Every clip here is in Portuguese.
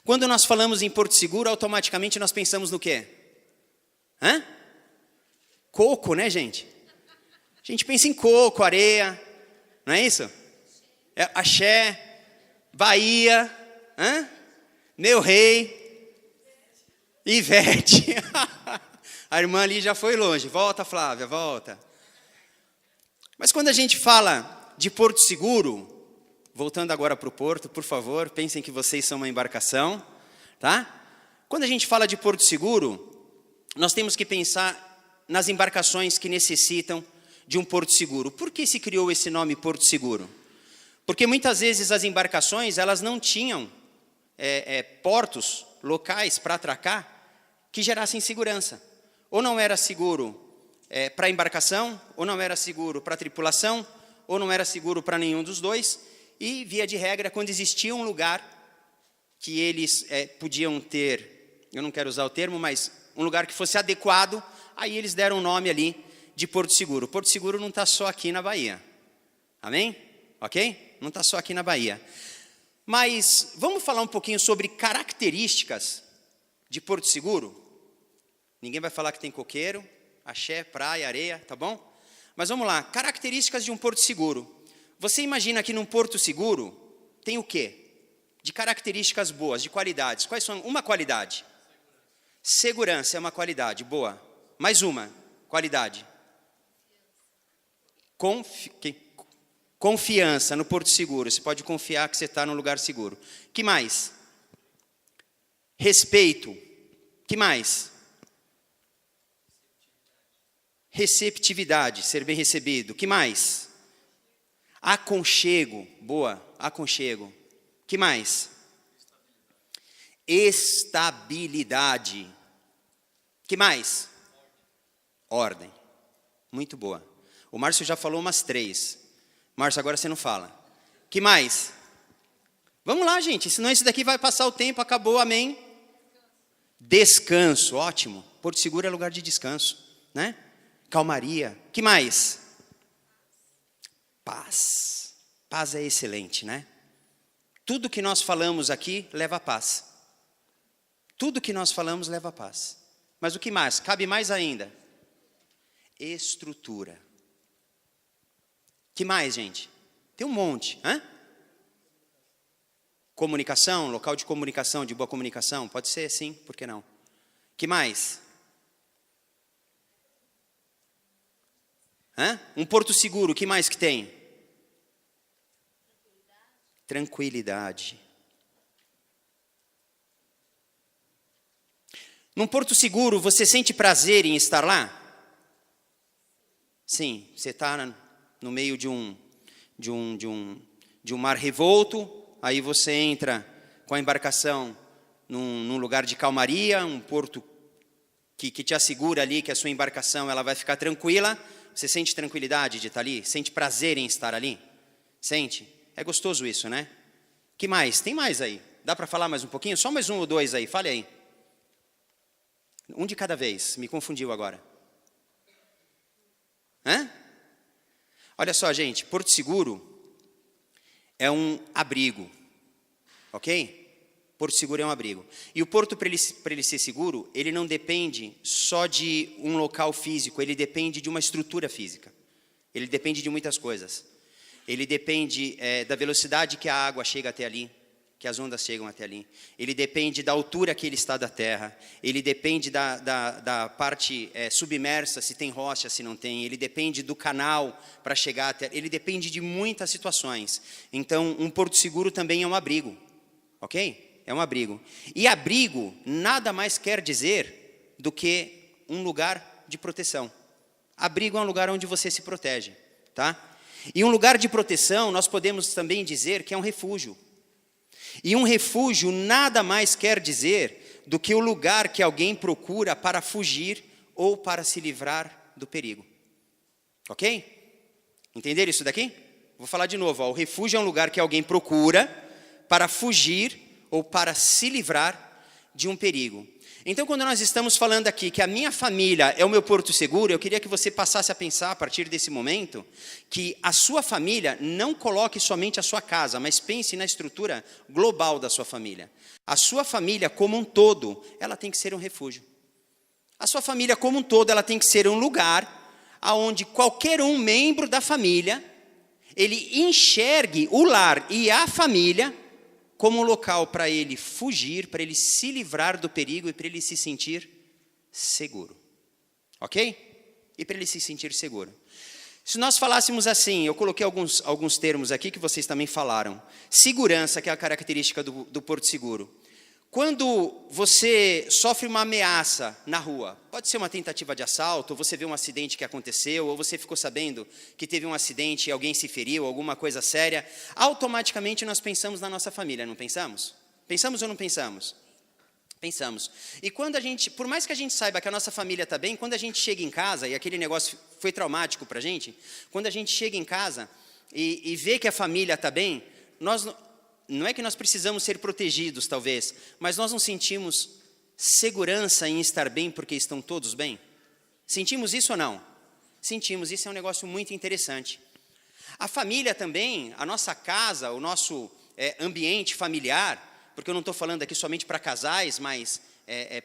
Quando nós falamos em Porto Seguro, automaticamente nós pensamos no quê? Coco, né, gente? A gente pensa em coco, areia, não é isso? Axé, Bahia, Meu Rei, Ivete. A irmã ali já foi longe. Volta, Flávia, volta. Mas quando a gente fala de Porto Seguro, voltando agora para o porto, por favor, pensem que vocês são uma embarcação, tá? Quando a gente fala de Porto Seguro, nós temos que pensar nas embarcações que necessitam de um porto seguro. Por que se criou esse nome Porto Seguro? Porque muitas vezes as embarcações, elas não tinham portos locais para atracar que gerassem segurança. Ou não era seguro para a embarcação, ou não era seguro para a tripulação, ou não era seguro para nenhum dos dois. E, via de regra, quando existia um lugar que eles podiam ter, eu não quero usar o termo, mas um lugar que fosse adequado, aí eles deram o nome ali de Porto Seguro. Porto Seguro não está só aqui na Bahia. Amém? Ok? Não está só aqui na Bahia. Mas vamos falar um pouquinho sobre características de Porto Seguro? Ninguém vai falar que tem coqueiro, axé, praia, areia, tá bom? Mas vamos lá, características de um Porto Seguro. Você imagina que num Porto Seguro tem o quê? De características boas, de qualidades. Quais são? Uma qualidade. Segurança é uma qualidade boa. Mais uma qualidade. Confiança no Porto Seguro. Você pode confiar que você está num lugar seguro. Que mais? Respeito. Que mais? Receptividade, ser bem recebido. Que mais? Aconchego. Boa, aconchego. Que mais? Estabilidade. Que mais? Ordem. Muito boa. O Márcio já falou umas 3. Márcio, agora você não fala. Que mais? Vamos lá, gente, senão isso daqui vai passar o tempo, acabou, amém? Descanso, ótimo. Porto Seguro é lugar de descanso, né? Calmaria. Que mais? Paz. Paz é excelente, né? Tudo que nós falamos aqui leva a paz. Tudo que nós falamos leva a paz. Mas o que mais? Cabe mais ainda. Estrutura. Que mais, gente? Tem um monte. Comunicação, local de comunicação, de boa comunicação. Pode ser, sim, por que não? Que mais? Um porto seguro, o que mais que tem? Tranquilidade. Num porto seguro, você sente prazer em estar lá? Sim, você está no meio de um mar revolto, aí você entra com a embarcação num lugar de calmaria, um porto que te assegura ali que a sua embarcação ela vai ficar tranquila. Você sente tranquilidade de estar ali? Sente prazer em estar ali? Sente? É gostoso isso, né? Que mais? Tem mais aí. Dá para falar mais um pouquinho? Só mais um ou dois aí, fale aí. Um de cada vez, me confundiu agora. Olha só, gente, Porto Seguro é um abrigo, ok? Porto Seguro é um abrigo. E o porto, para ele ser seguro, ele não depende só de um local físico, ele depende de uma estrutura física. Ele depende de muitas coisas. Ele depende da velocidade que a água chega até ali, que as ondas chegam até ali. Ele depende da altura que ele está da terra. Ele depende da parte submersa, se tem rocha, se não tem. Ele depende do canal para chegar até... Ele depende de muitas situações. Então, um porto seguro também é um abrigo, ok? É um abrigo. E abrigo nada mais quer dizer do que um lugar de proteção. Abrigo é um lugar onde você se protege, tá? E um lugar de proteção, nós podemos também dizer que é um refúgio. E um refúgio nada mais quer dizer do que o lugar que alguém procura para fugir ou para se livrar do perigo. Ok? Entenderam isso daqui? Vou falar de novo. O refúgio é um lugar que alguém procura para fugir ou para se livrar de um perigo. Então, quando nós estamos falando aqui que a minha família é o meu porto seguro, eu queria que você passasse a pensar, a partir desse momento, que a sua família não coloque somente a sua casa, mas pense na estrutura global da sua família. A sua família como um todo, ela tem que ser um refúgio. A sua família como um todo, ela tem que ser um lugar onde qualquer um membro da família, ele enxergue o lar e a família como um local para ele fugir, para ele se livrar do perigo e para ele se sentir seguro. Ok? E para ele se sentir seguro. Se nós falássemos assim, eu coloquei alguns termos aqui que vocês também falaram. Segurança, que é a característica do porto seguro. Quando você sofre uma ameaça na rua, pode ser uma tentativa de assalto, ou você vê um acidente que aconteceu, ou você ficou sabendo que teve um acidente e alguém se feriu, alguma coisa séria, automaticamente nós pensamos na nossa família, não pensamos? Pensamos ou não pensamos? Pensamos. E quando a gente, por mais que a gente saiba que a nossa família está bem, quando a gente chega em casa, e aquele negócio foi traumático para a gente, quando a gente chega em casa e vê que a família está bem, não é que nós precisamos ser protegidos, talvez, mas nós não sentimos segurança em estar bem porque estão todos bem? Sentimos isso ou não? Sentimos, isso é um negócio muito interessante. A família também, a nossa casa, o nosso ambiente familiar, porque eu não estou falando aqui somente para casais, mas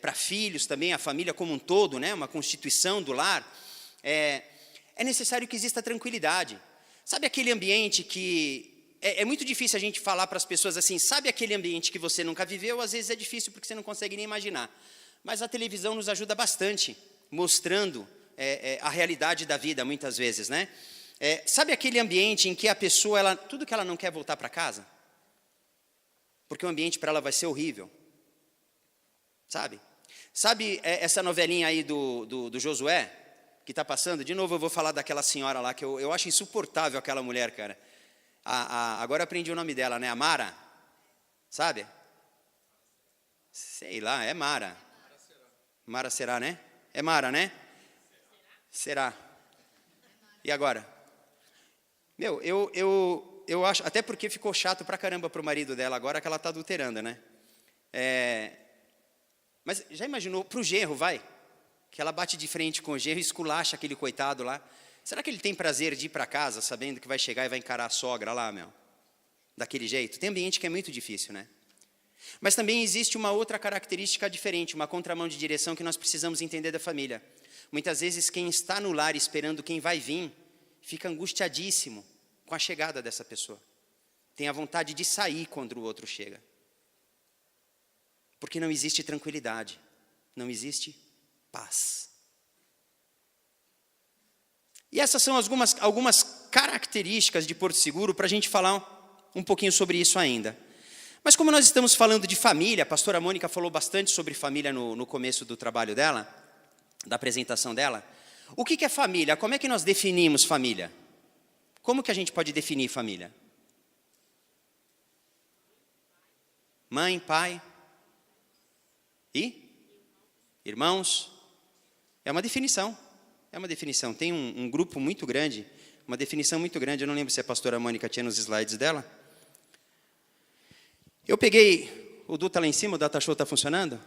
para filhos também, a família como um todo, né, uma constituição do lar, é necessário que exista tranquilidade. Sabe aquele ambiente que... É muito difícil a gente falar para as pessoas assim, sabe aquele ambiente que você nunca viveu? Às vezes é difícil porque você não consegue nem imaginar. Mas a televisão nos ajuda bastante, mostrando a realidade da vida, muitas vezes, né? Sabe aquele ambiente em que a pessoa, tudo que ela não quer voltar para casa? Porque o ambiente para ela vai ser horrível. Sabe? Sabe essa novelinha aí do Josué, que está passando? De novo eu vou falar daquela senhora lá, que eu acho insuportável aquela mulher, cara. Agora eu aprendi o nome dela, né? A Mara, sabe? Sei lá, é Mara. Mara será, né? É Mara, né? Será. E agora? Meu, eu acho, até porque ficou chato pra caramba pro marido dela agora que ela tá adulterando, né? Mas já imaginou, pro genro, vai? Que ela bate de frente com o genro e esculacha aquele coitado lá. Será que ele tem prazer de ir para casa sabendo que vai chegar e vai encarar a sogra lá, meu? Daquele jeito? Tem ambiente que é muito difícil, né? Mas também existe uma outra característica diferente, uma contramão de direção que nós precisamos entender da família. Muitas vezes quem está no lar esperando quem vai vir, fica angustiadíssimo com a chegada dessa pessoa. Tem a vontade de sair quando o outro chega. Porque não existe tranquilidade, não existe paz. E essas são algumas características de Porto Seguro para a gente falar um pouquinho sobre isso ainda. Mas como nós estamos falando de família, a pastora Mônica falou bastante sobre família no começo do trabalho dela, da apresentação dela. O que é família? Como é que nós definimos família? Como que a gente pode definir família? Mãe, pai e irmãos? É uma definição. É uma definição, tem um grupo muito grande, uma definição muito grande, eu não lembro se a pastora Mônica tinha nos slides dela. Eu peguei, o Du está lá em cima, o Data Show está funcionando?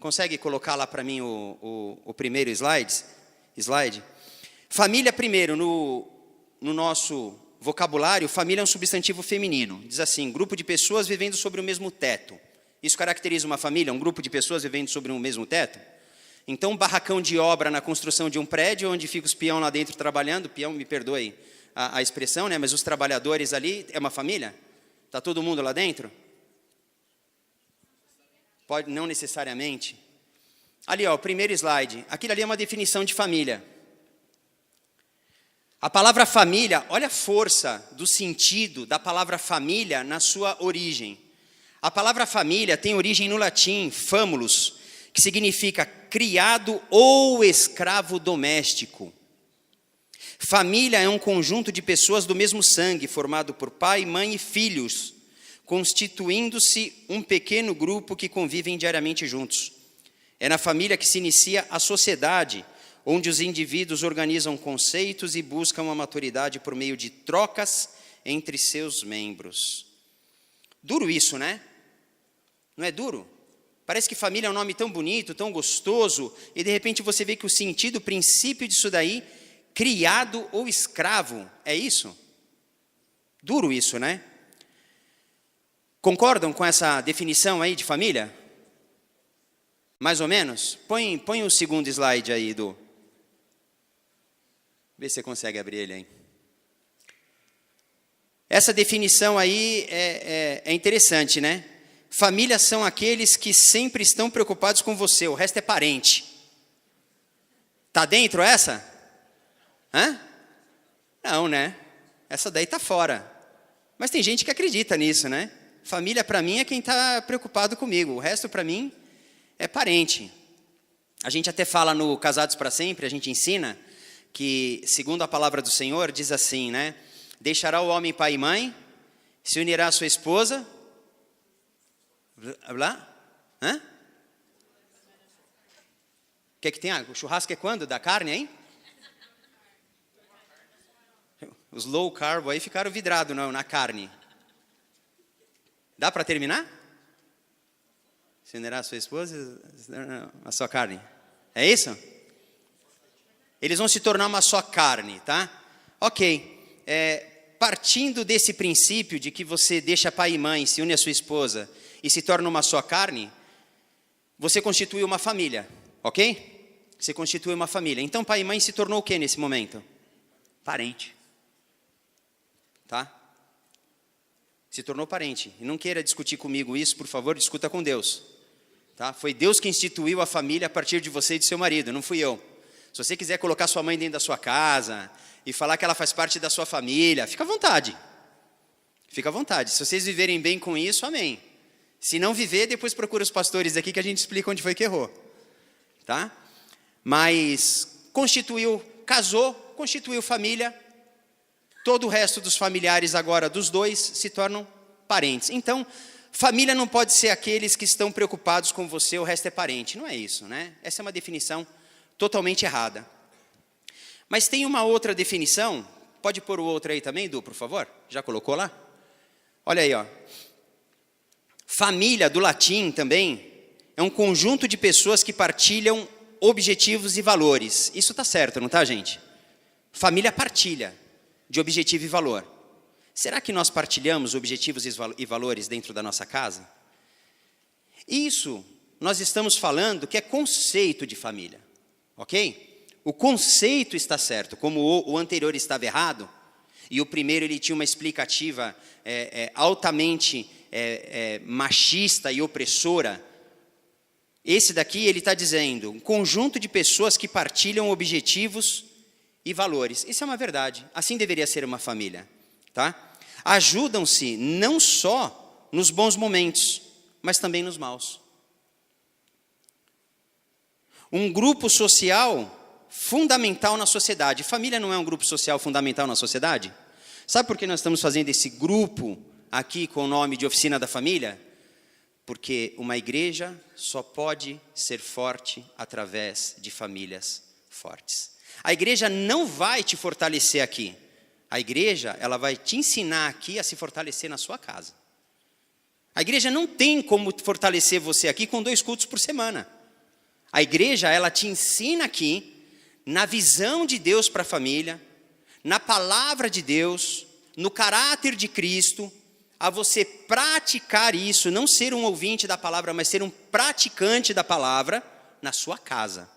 Consegue colocar lá para mim o primeiro slide? Família, primeiro, no nosso vocabulário, família é um substantivo feminino. Diz assim, grupo de pessoas vivendo sobre o mesmo teto. Isso caracteriza uma família, um grupo de pessoas vivendo sobre o mesmo teto? Então, um barracão de obra na construção de um prédio, onde fica os peão lá dentro trabalhando, peão, me perdoe a expressão, né? Mas os trabalhadores ali, é uma família? Está todo mundo lá dentro? Pode, não necessariamente. Ali, ó, o primeiro slide. Aquilo ali é uma definição de família. A palavra família, olha a força do sentido da palavra família na sua origem. A palavra família tem origem no latim, famulus, que significa criado ou escravo doméstico. Família é um conjunto de pessoas do mesmo sangue, formado por pai, mãe e filhos, constituindo-se um pequeno grupo que convivem diariamente juntos. É na família que se inicia a sociedade, onde os indivíduos organizam conceitos e buscam a maturidade por meio de trocas entre seus membros. Duro isso, né? Não é duro? Parece que família é um nome tão bonito, tão gostoso, e de repente você vê que o sentido, o princípio disso daí, criado ou escravo, é isso? Duro isso, né? Concordam com essa definição aí de família? Mais ou menos? Põe o segundo slide aí, Edu. Vê se você consegue abrir ele aí. Essa definição aí é interessante, né? Famílias são aqueles que sempre estão preocupados com você, o resto é parente. Tá dentro essa? Hã? Não, né? Essa daí tá fora. Mas tem gente que acredita nisso, né? Família para mim é quem está preocupado comigo, o resto para mim é parente. A gente até fala no Casados para Sempre, a gente ensina que, segundo a palavra do Senhor, diz assim, né? Deixará o homem pai e mãe, se unirá à sua esposa. Blá? Hã? O que é que tem? O churrasco é quando? Da carne, hein? Os low carb aí ficaram vidrados na carne. Dá para terminar? Se unirá a sua esposa, a sua carne. É isso? Eles vão se tornar uma só carne, tá? Ok. Partindo desse princípio de que você deixa pai e mãe, se une à sua esposa e se torna uma só carne, você constitui uma família, ok? Você constitui uma família. Então pai e mãe se tornou o que nesse momento? Parente. Tá? Se tornou parente. E não queira discutir comigo isso, por favor, discuta com Deus. Tá? Foi Deus que instituiu a família a partir de você e de seu marido, não fui eu. Se você quiser colocar sua mãe dentro da sua casa e falar que ela faz parte da sua família, fica à vontade. Fica à vontade. Se vocês viverem bem com isso, amém. Se não viver, depois procura os pastores aqui que a gente explica onde foi que errou. Tá? Mas casou, constituiu família. Todo o resto dos familiares agora dos dois se tornam parentes. Então, família não pode ser aqueles que estão preocupados com você, o resto é parente. Não é isso, né? Essa é uma definição totalmente errada. Mas tem uma outra definição. Pode pôr o outro aí também, Edu, por favor? Já colocou lá? Olha aí, ó. Família, do latim também, é um conjunto de pessoas que partilham objetivos e valores. Isso está certo, não está, gente? Família partilha de objetivo e valor. Será que nós partilhamos objetivos e valores dentro da nossa casa? Isso nós estamos falando que é conceito de família, ok? O conceito está certo, como o anterior estava errado, e o primeiro ele tinha uma explicativa altamente machista e opressora. Esse daqui ele está dizendo, um conjunto de pessoas que partilham objetivos e valores. Isso é uma verdade, assim deveria ser uma família, tá? Ajudam-se não só nos bons momentos, mas também nos maus. Um grupo social fundamental na sociedade. Família não é um grupo social fundamental na sociedade? Sabe por que nós estamos fazendo esse grupo aqui com o nome de Oficina da Família? Porque uma igreja só pode ser forte através de famílias fortes. A igreja não vai te fortalecer aqui. A igreja, ela vai te ensinar aqui a se fortalecer na sua casa. A igreja não tem como fortalecer você aqui com 2 cultos por semana. A igreja, ela te ensina aqui, na visão de Deus para a família, na palavra de Deus, no caráter de Cristo, a você praticar isso, não ser um ouvinte da palavra, mas ser um praticante da palavra na sua casa.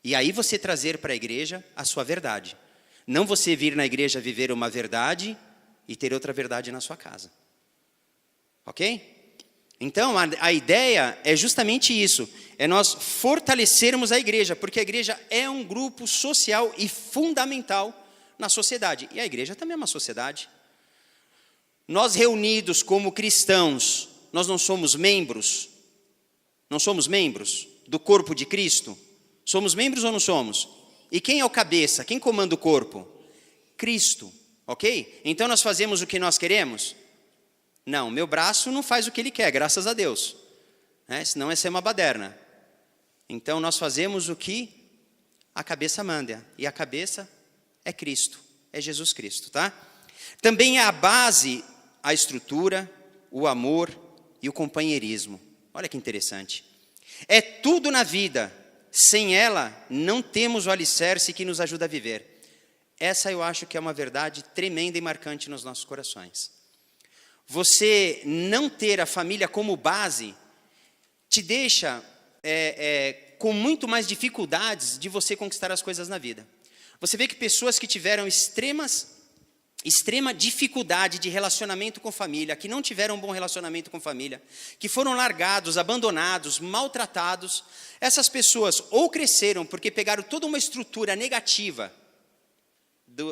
E aí você trazer para a igreja a sua verdade. Não você vir na igreja viver uma verdade e ter outra verdade na sua casa. Ok? Então, a ideia é justamente isso. É nós fortalecermos a igreja, porque a igreja é um grupo social e fundamental na sociedade. E a igreja também é uma sociedade. Nós reunidos como cristãos, nós não somos membros? Não somos membros do corpo de Cristo? Somos membros ou não somos? E quem é o cabeça? Quem comanda o corpo? Cristo, ok? Então nós fazemos o que nós queremos? Não, meu braço não faz o que ele quer, graças a Deus. Senão é ser uma baderna. Então nós fazemos o que a cabeça manda. E a cabeça é Cristo, é Jesus Cristo, tá? Também é a base, a estrutura, o amor e o companheirismo. Olha que interessante. É tudo na vida. Sem ela, não temos o alicerce que nos ajuda a viver. Essa eu acho que é uma verdade tremenda e marcante nos nossos corações. Você não ter a família como base te deixa com muito mais dificuldades de você conquistar as coisas na vida. Você vê que pessoas que tiveram extrema dificuldade de relacionamento com família, que não tiveram um bom relacionamento com família, que foram largados, abandonados, maltratados, essas pessoas ou cresceram porque pegaram toda uma estrutura negativa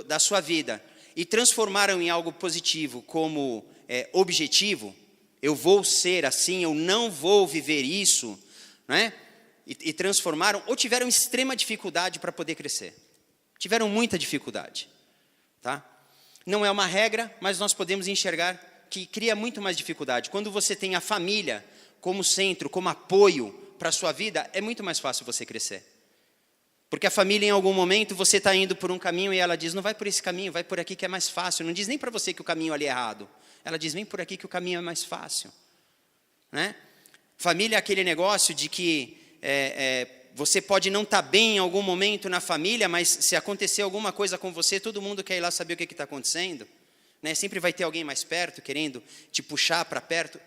da sua vida e transformaram em algo positivo como objetivo, eu vou ser assim, eu não vou viver isso, né? E transformaram, ou tiveram extrema dificuldade para poder crescer. Tiveram muita dificuldade, tá? Não é uma regra, mas nós podemos enxergar que cria muito mais dificuldade. Quando você tem a família como centro, como apoio para a sua vida, é muito mais fácil você crescer. Porque a família, em algum momento, você está indo por um caminho e ela diz, não vai por esse caminho, vai por aqui que é mais fácil. Não diz nem para você que o caminho ali é errado. Ela diz, vem por aqui que o caminho é mais fácil. Né? Família é aquele negócio de que você pode não estar bem em algum momento na família, mas se acontecer alguma coisa com você, todo mundo quer ir lá saber o que está acontecendo. Né? Sempre vai ter alguém mais perto, querendo te puxar para perto.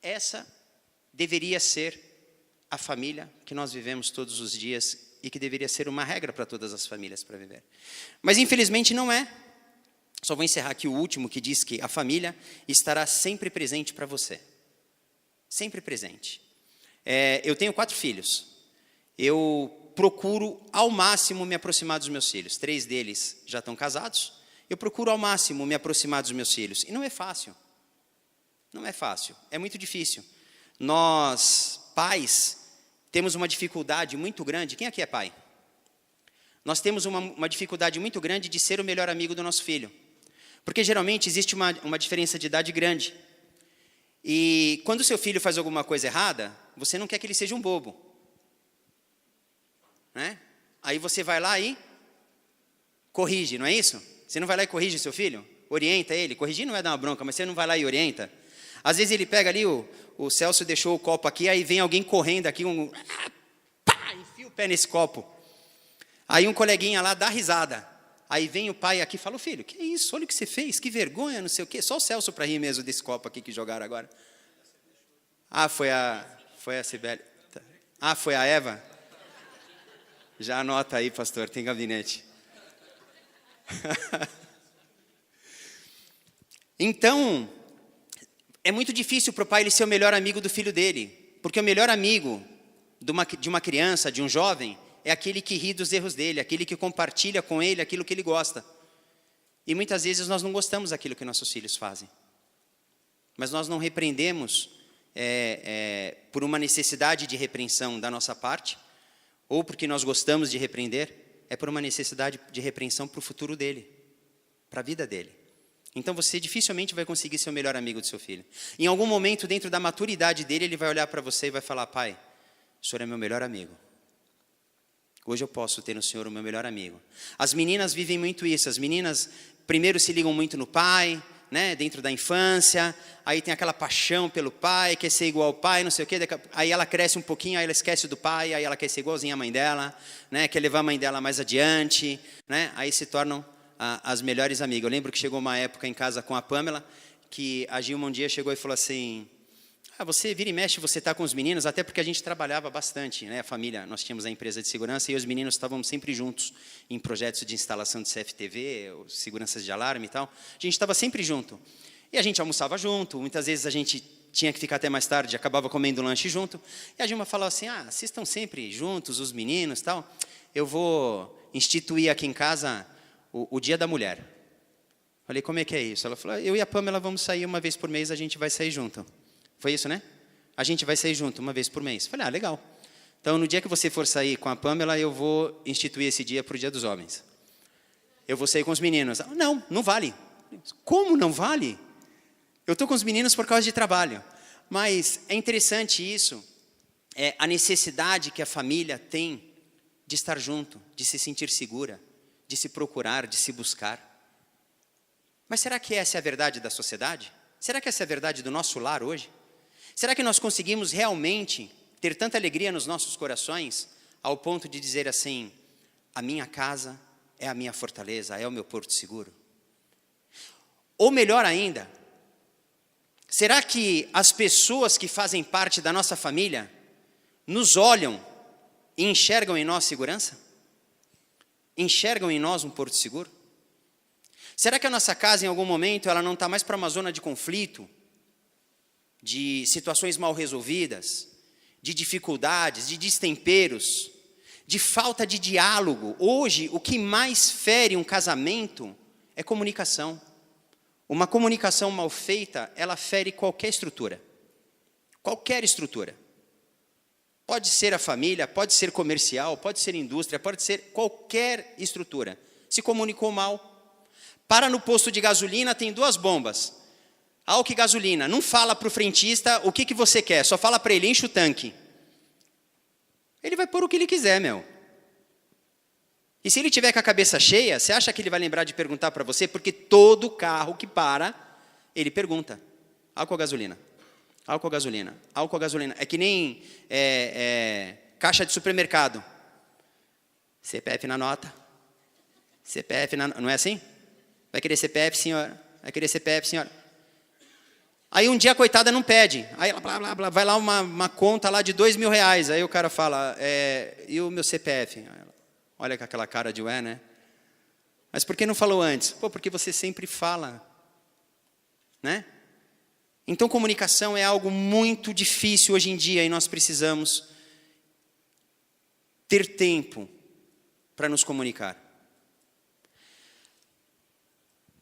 Essa deveria ser a família que nós vivemos todos os dias e que deveria ser uma regra para todas as famílias para viver. Mas infelizmente não é. Só vou encerrar aqui o último, que diz que a família estará sempre presente para você. Sempre presente. Eu tenho 4 filhos. Eu procuro ao máximo me aproximar dos meus filhos. 3 deles já estão casados. Eu procuro ao máximo me aproximar dos meus filhos. E não é fácil. Não é fácil. É muito difícil. Nós, pais, temos uma dificuldade muito grande. Quem aqui é pai? Nós temos uma dificuldade muito grande de ser o melhor amigo do nosso filho. Porque geralmente existe uma diferença de idade grande. E quando o seu filho faz alguma coisa errada, você não quer que ele seja um bobo. Né? Aí você vai lá e corrige, não é isso? Você não vai lá e corrige seu filho? Orienta ele. Corrigir não é dar uma bronca, mas você não vai lá e orienta. Às vezes ele pega ali, o Celso deixou o copo aqui, aí vem alguém correndo aqui, pá, enfia o pé nesse copo. Aí um coleguinha lá dá risada. Aí vem o pai aqui e fala, filho, que é isso? Olha o que você fez, que vergonha, não sei o quê. Só o Celso para rir mesmo desse copo aqui que jogaram agora. Ah, foi a Cibele. Ah, foi a Eva? Já anota aí, pastor, tem gabinete. Então, é muito difícil para o pai ele ser o melhor amigo do filho dele. Porque o melhor amigo de uma criança, de um jovem, é aquele que ri dos erros dele, aquele que compartilha com ele aquilo que ele gosta. E muitas vezes nós não gostamos daquilo que nossos filhos fazem. Mas nós não repreendemos por uma necessidade de repreensão da nossa parte, ou porque nós gostamos de repreender, é por uma necessidade de repreensão para o futuro dele, para a vida dele. Então você dificilmente vai conseguir ser o melhor amigo do seu filho. Em algum momento, dentro da maturidade dele, ele vai olhar para você e vai falar, pai, o senhor é meu melhor amigo. Hoje eu posso ter no Senhor o meu melhor amigo. As meninas vivem muito isso. As meninas primeiro se ligam muito no pai, né, dentro da infância. Aí tem aquela paixão pelo pai, quer ser igual ao pai, não sei o quê. Aí ela cresce um pouquinho, aí ela esquece do pai, aí ela quer ser igualzinha à mãe dela, né, quer levar a mãe dela mais adiante, né, aí se tornam as melhores amigas. Eu lembro que chegou uma época em casa com a Pamela, que a Gilma um dia chegou e falou assim, você vira e mexe, você está com os meninos, até porque a gente trabalhava bastante, né? A família, nós tínhamos a empresa de segurança e os meninos estavam sempre juntos em projetos de instalação de CFTV, seguranças de alarme e tal. A gente estava sempre junto. E a gente almoçava junto, muitas vezes a gente tinha que ficar até mais tarde, acabava comendo lanche junto. E a Gilma falou assim, vocês estão sempre juntos, os meninos e tal, eu vou instituir aqui em casa o Dia da Mulher. Falei, como é que é isso? Ela falou, eu e a Pamela vamos sair uma vez por mês, a gente vai sair junto. Foi isso, né? A gente vai sair junto uma vez por mês. Falei, legal. Então, no dia que você for sair com a Pamela, eu vou instituir esse dia para o Dia dos Homens. Eu vou sair com os meninos. Não vale. Como não vale? Eu estou com os meninos por causa de trabalho. Mas é interessante isso, a necessidade que a família tem de estar junto, de se sentir segura, de se procurar, de se buscar. Mas será que essa é a verdade da sociedade? Será que essa é a verdade do nosso lar hoje? Será que nós conseguimos realmente ter tanta alegria nos nossos corações, ao ponto de dizer assim, a minha casa é a minha fortaleza, é o meu porto seguro? Ou melhor ainda, será que as pessoas que fazem parte da nossa família nos olham e enxergam em nós segurança? Enxergam em nós um porto seguro? Será que a nossa casa, em algum momento, ela não está mais para uma zona de conflito, de situações mal resolvidas, de dificuldades, de destemperos, de falta de diálogo? Hoje, o que mais fere um casamento é comunicação. Uma comunicação mal feita, ela fere qualquer estrutura. Qualquer estrutura. Pode ser a família, pode ser comercial, pode ser indústria, pode ser qualquer estrutura. Se comunicou mal. Para no posto de gasolina, tem 2 bombas. Álcool e gasolina. Não fala para o frentista o que você quer, só fala para ele, enche o tanque. Ele vai pôr o que ele quiser, meu. E se ele tiver com a cabeça cheia, você acha que ele vai lembrar de perguntar para você? Porque todo carro que para, ele pergunta. Álcool ou gasolina? Álcool ou gasolina? Álcool ou gasolina? É que nem caixa de supermercado. CPF na nota. CPF na... Não é assim? Vai querer CPF, senhora? Vai querer CPF, senhora? Aí um dia a coitada não pede. Aí ela blá, blá, blá, vai lá uma conta lá de R$2.000. Aí o cara fala, e o meu CPF? Olha com aquela cara de ué, né? Mas por que não falou antes? Pô, porque você sempre fala. Né? Então comunicação é algo muito difícil hoje em dia e nós precisamos ter tempo para nos comunicar.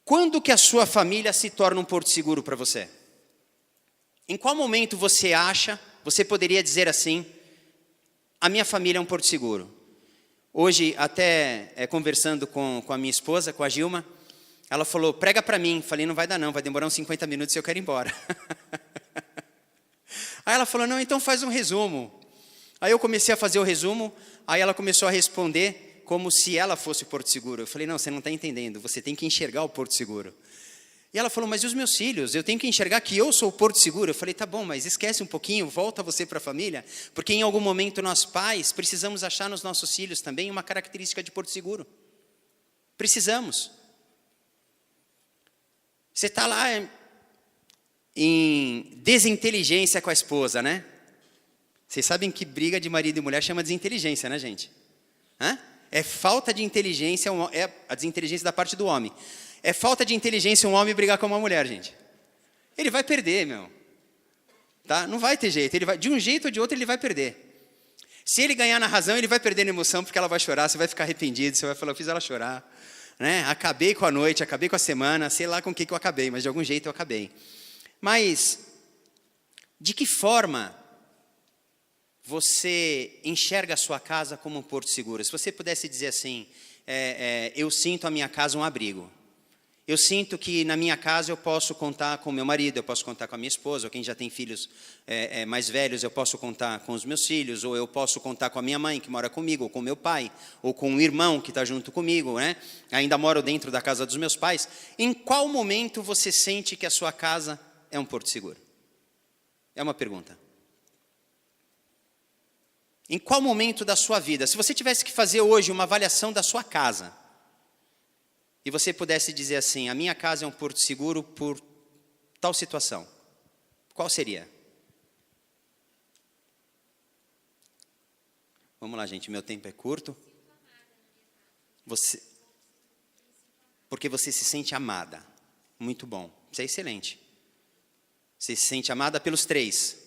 Quando que a sua família se torna um porto seguro para você? Em qual momento você poderia dizer assim, a minha família é um porto seguro? Hoje, até conversando com a minha esposa, com a Gilma, ela falou, prega para mim. Falei, não vai dar não, vai demorar uns 50 minutos e eu quero ir embora. Aí ela falou, não, então faz um resumo. Aí eu comecei a fazer o resumo, aí ela começou a responder como se ela fosse o porto seguro. Eu falei, não, você não está entendendo, você tem que enxergar o porto seguro. E ela falou, mas e os meus filhos? Eu tenho que enxergar que eu sou o porto seguro. Eu falei, tá bom, mas esquece um pouquinho, volta você para a família, porque em algum momento nós pais precisamos achar nos nossos filhos também uma característica de porto seguro. Precisamos. Você está lá em desinteligência com a esposa, né? Vocês sabem que briga de marido e mulher chama desinteligência, né, gente? Hã? É falta de inteligência, é a desinteligência da parte do homem. É falta de inteligência um homem brigar com uma mulher, gente. Ele vai perder, meu. Tá? Não vai ter jeito. Ele vai, de um jeito ou de outro, ele vai perder. Se ele ganhar na razão, ele vai perder na emoção, porque ela vai chorar, você vai ficar arrependido, você vai falar, eu fiz ela chorar. Né? Acabei com a noite, acabei com a semana, sei lá com o que eu acabei, mas de algum jeito eu acabei. Mas, de que forma você enxerga a sua casa como um porto seguro? Se você pudesse dizer assim, eu sinto a minha casa um abrigo. Eu sinto que na minha casa eu posso contar com meu marido, eu posso contar com a minha esposa, ou quem já tem filhos mais velhos, eu posso contar com os meus filhos, ou eu posso contar com a minha mãe que mora comigo, ou com meu pai, ou com um irmão que está junto comigo, né? Ainda moro dentro da casa dos meus pais. Em qual momento você sente que a sua casa é um porto seguro? É uma pergunta. Em qual momento da sua vida, se você tivesse que fazer hoje uma avaliação da sua casa, e você pudesse dizer assim, a minha casa é um porto seguro por tal situação, qual seria? Vamos lá, gente, meu tempo é curto. Porque você se sente amada. Muito bom, isso é excelente. Você se sente amada pelos 3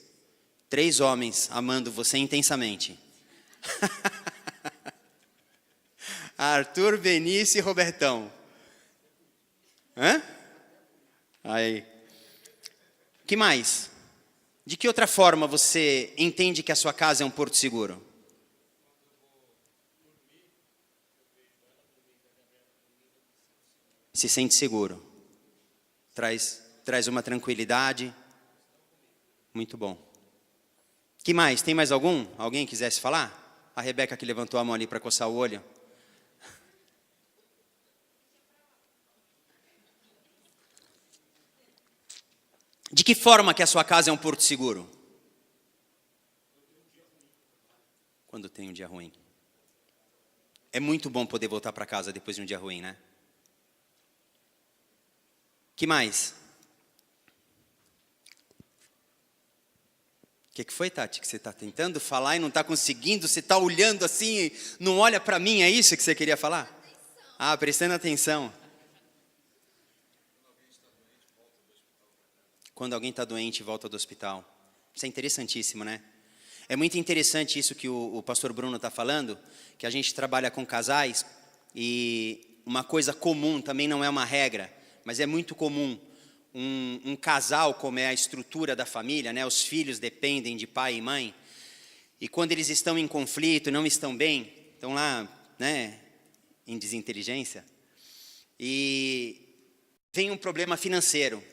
homens amando você intensamente. Arthur, Benício e Robertão. Hã? Aí. Que mais? De que outra forma você entende que a sua casa é um porto seguro? Se sente seguro. Traz uma tranquilidade. Muito bom. Que mais? Tem mais algum? Alguém quisesse falar? A Rebeca que levantou a mão ali para coçar o olho. De que forma que a sua casa é um porto seguro? quando tem um dia ruim. É muito bom poder voltar para casa depois de um dia ruim, né? Que mais? O que foi, Tati? Que você está tentando falar e não está conseguindo? Você está olhando assim, não olha para mim, é isso que você queria falar? Ah, prestando atenção. Quando alguém está doente e volta do hospital. Isso é interessantíssimo, né? É muito interessante isso que o pastor Bruno está falando, que a gente trabalha com casais, e uma coisa comum, também não é uma regra, mas é muito comum, um casal, como é a estrutura da família, né? Os filhos dependem de pai e mãe, e quando eles estão em conflito, não estão bem, estão lá, né, em desinteligência, e vem um problema financeiro.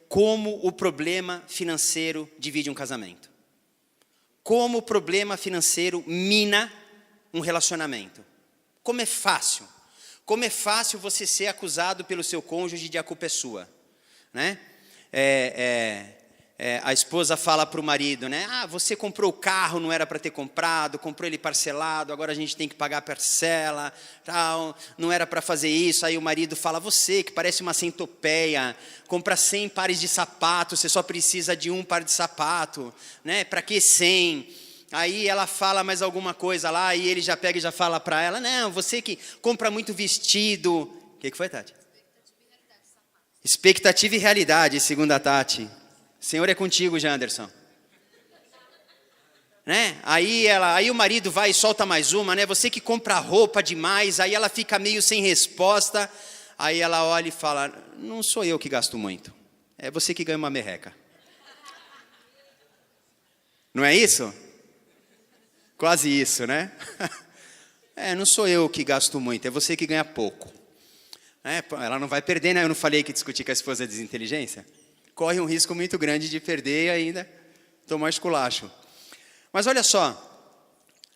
Como o problema financeiro divide um casamento. Como o problema financeiro mina um relacionamento. Como é fácil você ser acusado pelo seu cônjuge de a culpa é sua, né? A esposa fala para o marido, né? Ah, você comprou o carro, não era para ter comprado, comprou ele parcelado, agora a gente tem que pagar a parcela, tal, não era para fazer isso. Aí o marido fala, você que parece uma centopeia, compra 100 pares de sapato, você só precisa de um par de sapato, né? Para que 100? Aí ela fala mais alguma coisa lá, e ele já pega e já fala para ela, não, você que compra muito vestido. O que foi, Tati? Expectativa e realidade, segundo a Tati. Senhor é contigo, Janderson. Né? Aí o marido vai e solta mais uma, né? Você que compra roupa demais, aí ela fica meio sem resposta. Aí ela olha e fala, não sou eu que gasto muito, é você que ganha uma merreca. Não é isso? Quase isso, né? Não sou eu que gasto muito, é você que ganha pouco. Ela não vai perder, né? Eu não falei que discutir com a esposa é desinteligência? Corre um risco muito grande de perder e ainda tomar esculacho. Mas olha só,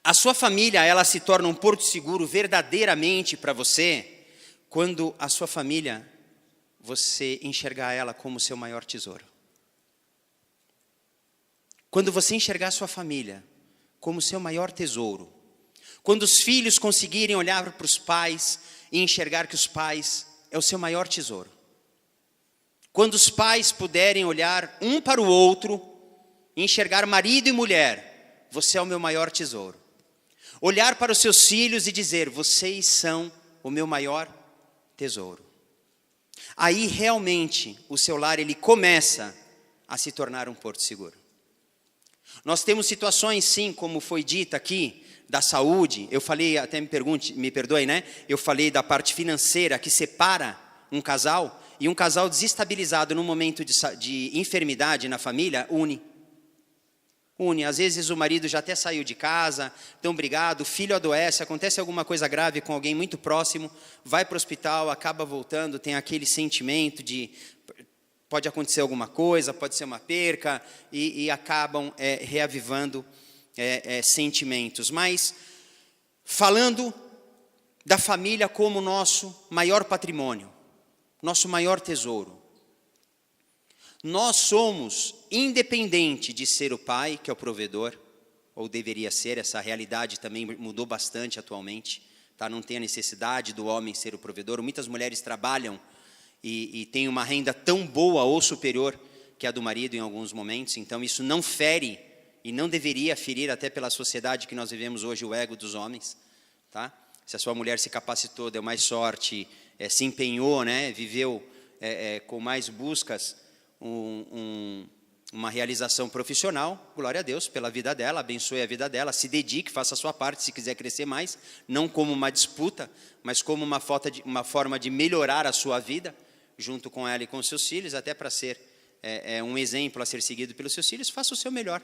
a sua família, ela se torna um porto seguro verdadeiramente para você, quando a sua família, você enxergar ela como seu maior tesouro. Quando você enxergar a sua família como seu maior tesouro. Quando os filhos conseguirem olhar para os pais e enxergar que os pais é o seu maior tesouro. Quando os pais puderem olhar um para o outro e enxergar marido e mulher, você é o meu maior tesouro. Olhar para os seus filhos e dizer, vocês são o meu maior tesouro. Aí realmente o seu lar ele começa a se tornar um porto seguro. Nós temos situações sim, como foi dito aqui, da saúde. Eu falei, até me perdoe, né? Eu falei da parte financeira que separa um casal. E um casal desestabilizado no momento de enfermidade na família, une. Às vezes o marido já até saiu de casa, estão brigados, o filho adoece, acontece alguma coisa grave com alguém muito próximo, vai para o hospital, acaba voltando, tem aquele sentimento de pode acontecer alguma coisa, pode ser uma perca, e acabam reavivando sentimentos. Mas falando da família como nosso maior patrimônio, nosso maior tesouro. Nós somos, independente de ser o pai, que é o provedor, ou deveria ser, essa realidade também mudou bastante atualmente, tá? Não tem a necessidade do homem ser o provedor. Muitas mulheres trabalham e têm uma renda tão boa ou superior que a do marido em alguns momentos, então isso não fere e não deveria ferir, até pela sociedade que nós vivemos hoje, o ego dos homens. Tá? Se a sua mulher se capacitou, deu mais sorte, se empenhou, né, viveu com mais buscas uma realização profissional, glória a Deus pela vida dela, abençoe a vida dela, se dedique, faça a sua parte se quiser crescer mais, não como uma disputa, mas como uma forma de melhorar a sua vida, junto com ela e com os seus filhos, até para ser um exemplo a ser seguido pelos seus filhos. Faça o seu melhor,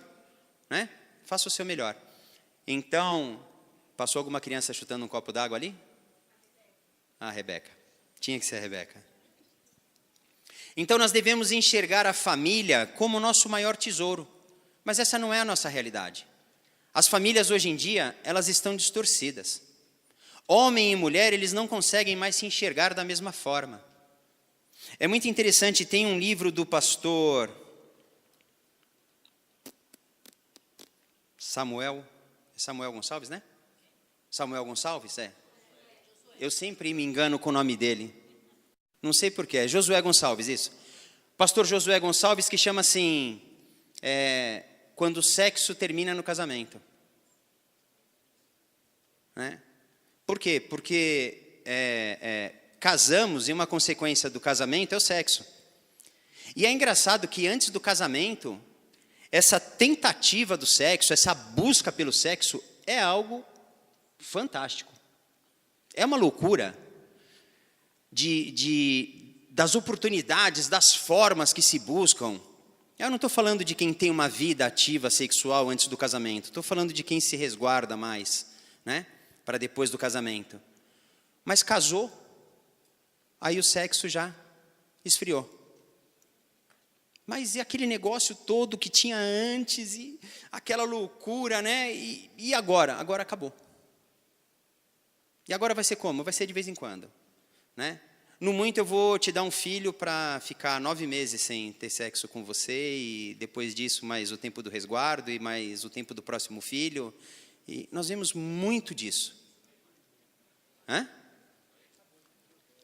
né? Faça o seu melhor. Então, passou alguma criança chutando um copo d'água ali? Ah, Rebeca. Tinha que ser a Rebeca. Então nós devemos enxergar a família como o nosso maior tesouro. Mas essa não é a nossa realidade. As famílias hoje em dia, elas estão distorcidas. Homem e mulher, eles não conseguem mais se enxergar da mesma forma. É muito interessante, tem um livro do pastor Samuel Gonçalves, né? Samuel Gonçalves, é. Eu sempre me engano com o nome dele. Não sei porquê, é Josué Gonçalves, isso. Pastor Josué Gonçalves, que chama assim, quando o sexo termina no casamento. Né? Por quê? Porque casamos e uma consequência do casamento é o sexo. E é engraçado que antes do casamento, essa tentativa do sexo, essa busca pelo sexo, é algo fantástico. É uma loucura das oportunidades, das formas que se buscam. Eu não estou falando de quem tem uma vida ativa sexual antes do casamento. Estou falando de quem se resguarda mais, né, para depois do casamento. Mas casou, aí o sexo já esfriou. Mas e aquele negócio todo que tinha antes, e aquela loucura, né? E agora? Agora acabou. E agora vai ser como? Vai ser de vez em quando, né? No muito eu vou te dar um filho para ficar 9 meses sem ter sexo com você, e depois disso mais o tempo do resguardo, e mais o tempo do próximo filho. E nós vemos muito disso. Hã?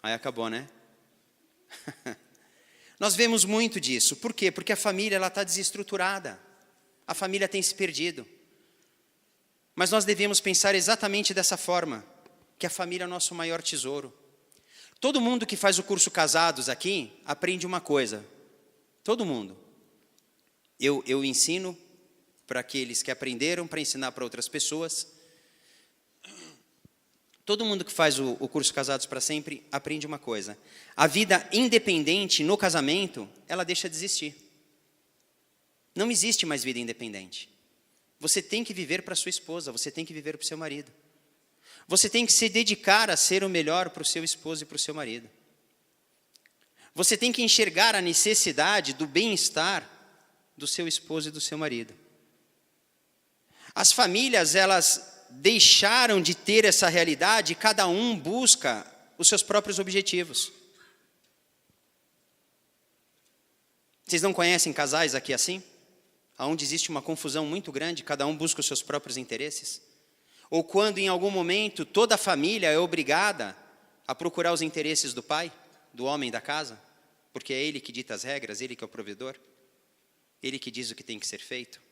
Aí acabou, né? Nós vemos muito disso. Por quê? Porque a família está desestruturada. A família tem se perdido. Mas nós devemos pensar exatamente dessa forma, que a família é o nosso maior tesouro. Todo mundo que faz o curso Casados aqui, aprende uma coisa. Todo mundo. Eu ensino para aqueles que aprenderam, para ensinar para outras pessoas. Todo mundo que faz o curso Casados para Sempre aprende uma coisa. A vida independente no casamento, ela deixa de existir. Não existe mais vida independente. Você tem que viver para sua esposa, você tem que viver para o seu marido. Você tem que se dedicar a ser o melhor para o seu esposo e para o seu marido. Você tem que enxergar a necessidade do bem-estar do seu esposo e do seu marido. As famílias, elas deixaram de ter essa realidade, e cada um busca os seus próprios objetivos. Vocês não conhecem casais aqui assim? Onde existe uma confusão muito grande, cada um busca os seus próprios interesses? Ou quando em algum momento toda a família é obrigada a procurar os interesses do pai, do homem da casa, porque é ele que dita as regras, ele que é o provedor, ele que diz o que tem que ser feito.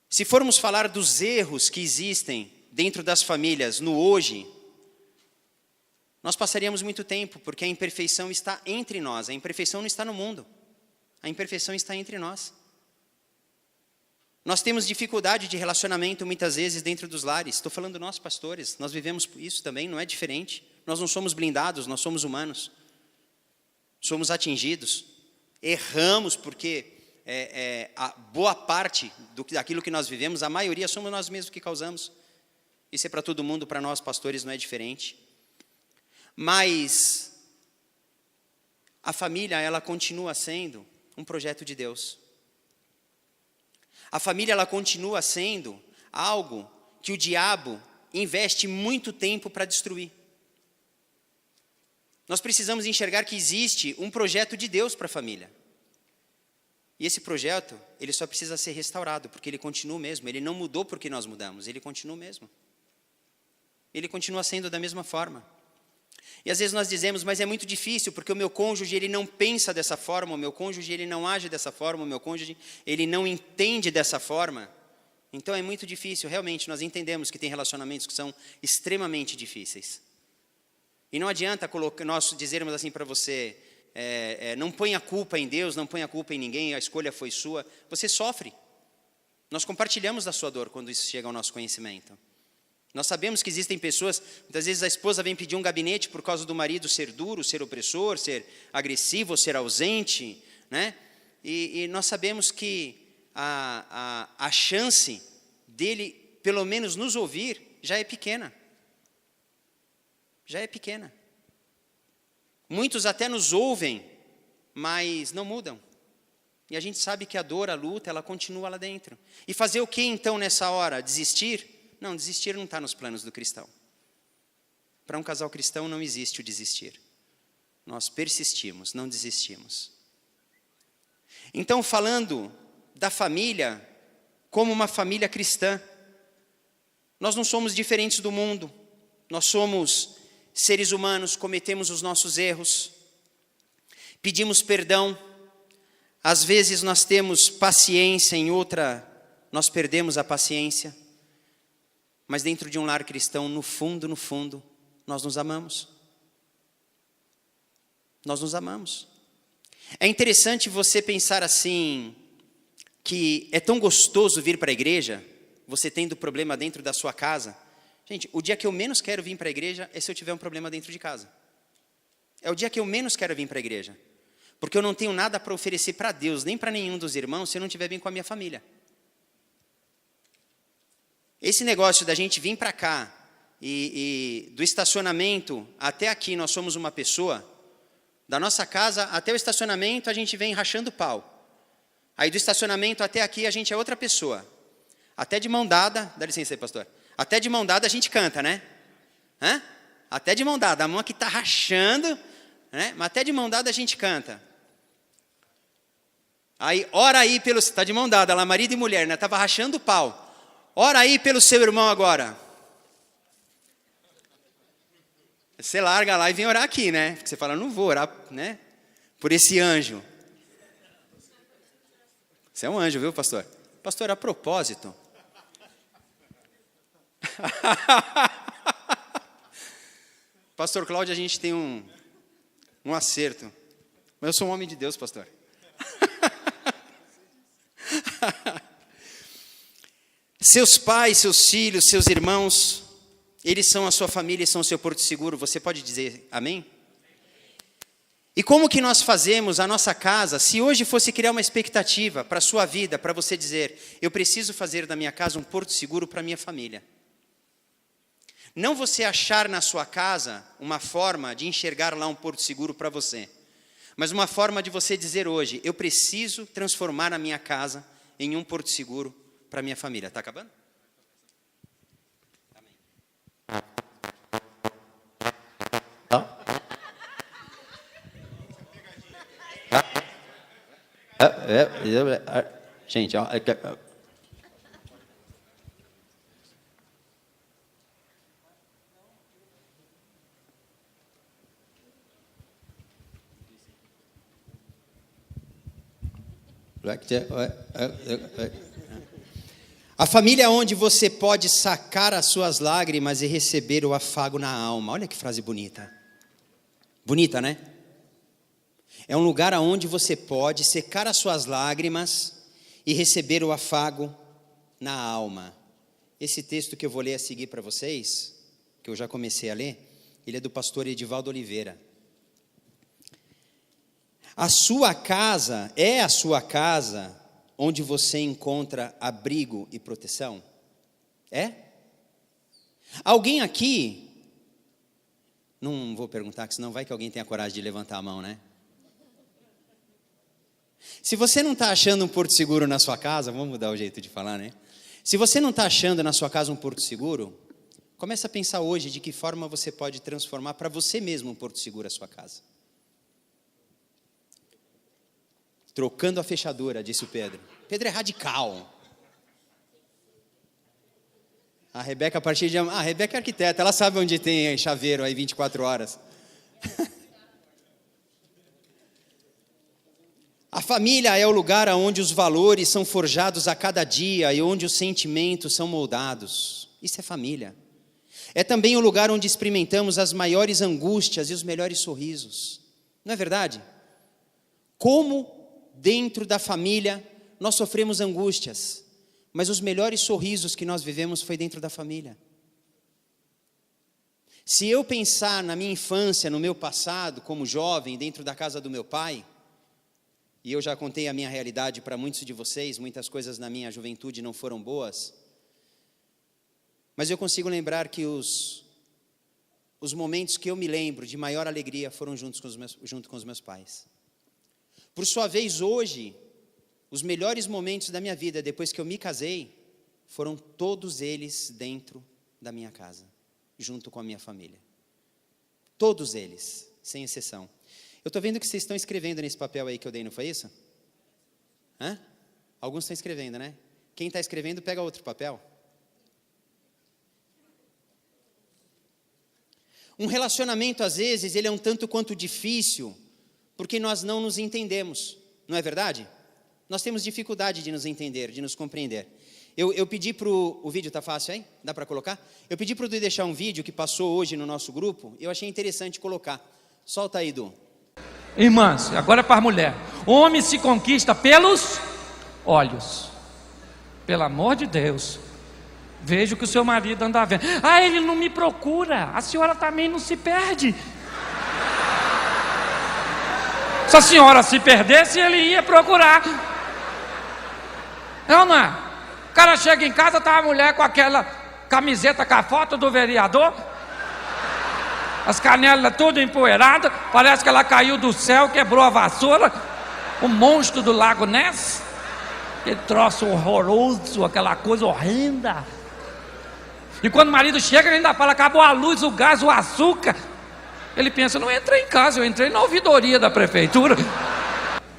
Se formos falar dos erros que existem dentro das famílias no hoje, nós passaríamos muito tempo, porque a imperfeição está entre nós, a imperfeição não está no mundo, a imperfeição está entre nós. Nós temos dificuldade de relacionamento muitas vezes dentro dos lares. Estou falando nós, pastores, nós vivemos isso também, não é diferente. Nós não somos blindados, nós somos humanos. Somos atingidos, erramos porque a boa parte daquilo que nós vivemos, a maioria somos nós mesmos que causamos. Isso é para todo mundo, para nós pastores não é diferente. Mas a família, ela continua sendo um projeto de Deus. A família, ela continua sendo algo que o diabo investe muito tempo para destruir. Nós precisamos enxergar que existe um projeto de Deus para a família. E esse projeto, ele só precisa ser restaurado, porque ele continua o mesmo. Ele não mudou porque nós mudamos, ele continua o mesmo. Ele continua sendo da mesma forma. E às vezes nós dizemos, mas é muito difícil, porque o meu cônjuge, ele não pensa dessa forma, o meu cônjuge, ele não age dessa forma, o meu cônjuge, ele não entende dessa forma. Então é muito difícil, realmente, nós entendemos que tem relacionamentos que são extremamente difíceis. E não adianta nós dizermos assim para você, não ponha a culpa em Deus, não ponha a culpa em ninguém, a escolha foi sua. Você sofre. Nós compartilhamos da sua dor quando isso chega ao nosso conhecimento. Nós sabemos que existem pessoas, muitas vezes a esposa vem pedir um gabinete por causa do marido ser duro, ser opressor, ser agressivo, ser ausente, né? E nós sabemos que a chance dele, pelo menos nos ouvir, já é pequena. Já é pequena. Muitos até nos ouvem, mas não mudam. E a gente sabe que a dor, a luta, ela continua lá dentro. E fazer o que então nessa hora? Desistir? Não, desistir não está nos planos do cristão. Para um casal cristão não existe o desistir. Nós persistimos, não desistimos. Então, falando da família como uma família cristã. Nós não somos diferentes do mundo. Nós somos seres humanos, cometemos os nossos erros, pedimos perdão. Às vezes nós temos paciência, em outra nós perdemos a paciência. Mas dentro de um lar cristão, no fundo, nós nos amamos. Nós nos amamos. É interessante você pensar assim, que é tão gostoso vir para a igreja, você tendo problema dentro da sua casa. Gente, o dia que eu menos quero vir para a igreja é se eu tiver um problema dentro de casa. É o dia que eu menos quero vir para a igreja. Porque eu não tenho nada para oferecer para Deus, nem para nenhum dos irmãos, se eu não estiver bem com a minha família. Esse negócio da gente vir para cá, e do estacionamento até aqui nós somos uma pessoa, da nossa casa até o estacionamento a gente vem rachando pau. Aí do estacionamento até aqui a gente é outra pessoa. Até de mão dada, dá licença aí, pastor. Até de mão dada a gente canta, né? Até de mão dada, a mão aqui está rachando, né? Mas até de mão dada a gente canta. Aí, ora aí pelo... Está de mão dada lá, marido e mulher, né? Estava rachando o pau. Ora aí pelo seu irmão agora. Você larga lá e vem orar aqui, né? Porque você fala, não vou orar, né? Por esse anjo. Você é um anjo, viu, pastor? Pastor, a propósito. Pastor Cláudio, a gente tem um acerto. Mas eu sou um homem de Deus, pastor. Seus pais, seus filhos, seus irmãos, eles são a sua família e são o seu porto seguro. Você pode dizer amém? E como que nós fazemos a nossa casa, se hoje fosse criar uma expectativa para a sua vida, para você dizer, eu preciso fazer da minha casa um porto seguro para a minha família. Não você achar na sua casa uma forma de enxergar lá um porto seguro para você, mas uma forma de você dizer hoje, eu preciso transformar a minha casa em um porto seguro para a minha família. Está acabando? Gente, ó. A família é onde você pode sacar as suas lágrimas e receber o afago na alma. Olha que frase bonita. Bonita, né? É um lugar onde você pode secar as suas lágrimas e receber o afago na alma. Esse texto que eu vou ler a seguir para vocês, que eu já comecei a ler, ele é do pastor Edivaldo Oliveira. A sua casa é a sua casa onde você encontra abrigo e proteção? É? Alguém aqui, não vou perguntar, que senão vai que alguém tenha coragem de levantar a mão, né? Se você não está achando um porto seguro na sua casa, vamos mudar o jeito de falar, né? Se você não está achando na sua casa um porto seguro, comece a pensar hoje de que forma você pode transformar para você mesmo um porto seguro a sua casa. Trocando a fechadura, disse o Pedro. Pedro é radical. A Rebeca, a partir de... a Rebeca é arquiteta, ela sabe onde tem chaveiro aí 24 horas. A família é o lugar onde os valores são forjados a cada dia e onde os sentimentos são moldados. Isso é família. É também o lugar onde experimentamos as maiores angústias e os melhores sorrisos. Não é verdade? Como dentro da família nós sofremos angústias, mas os melhores sorrisos que nós vivemos foi dentro da família. Se eu pensar na minha infância, no meu passado, como jovem, dentro da casa do meu pai, e eu já contei a minha realidade para muitos de vocês, muitas coisas na minha juventude não foram boas, mas eu consigo lembrar que os momentos que eu me lembro de maior alegria foram junto com os meus pais. Por sua vez, hoje, os melhores momentos da minha vida, depois que eu me casei, foram todos eles dentro da minha casa, junto com a minha família. Todos eles, sem exceção. Eu estou vendo que vocês estão escrevendo nesse papel aí que eu dei, não foi isso? Alguns estão escrevendo, né? Quem está escrevendo, pega outro papel. Um relacionamento, às vezes, ele é um tanto quanto difícil, porque nós não nos entendemos, não é verdade? Nós temos dificuldade de nos entender, de nos compreender. Eu pedi para o vídeo, está fácil aí? Dá para colocar? Eu pedi para o Du deixar um vídeo que passou hoje no nosso grupo, eu achei interessante colocar. Solta aí, Du. Irmãs, agora é para a mulher. O homem se conquista pelos olhos. Pelo amor de Deus. Veja o que o seu marido anda vendo. Ah, ele não me procura. A senhora também não se perde. Se a senhora se perdesse, ele ia procurar. Não, não é? O cara chega em casa, tá a mulher com aquela camiseta com a foto do vereador, as canelas tudo empoeiradas, parece que ela caiu do céu, quebrou a vassoura, o monstro do Lago Ness, aquele troço horroroso, aquela coisa horrenda. E quando o marido chega, ele ainda fala: acabou a luz, o gás, o açúcar. Ele pensa: não entrei em casa, eu entrei na ouvidoria da prefeitura.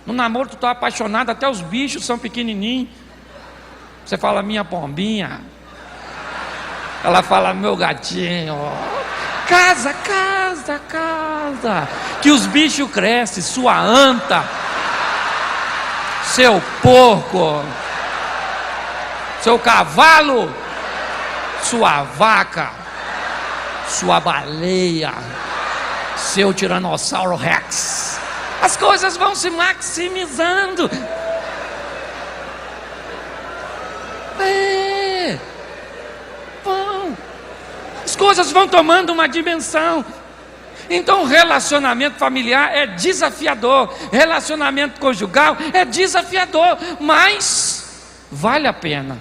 No namoro tu tá apaixonado, até os bichos são pequenininhos. Você fala: minha pombinha. Ela fala: meu gatinho. Casa, casa, casa. Que os bichos crescem, sua anta, seu porco, seu cavalo, sua vaca, sua baleia, seu tiranossauro rex. As coisas vão se maximizando. As coisas vão tomando uma dimensão. Então relacionamento familiar é desafiador, relacionamento conjugal é desafiador, mas vale a pena.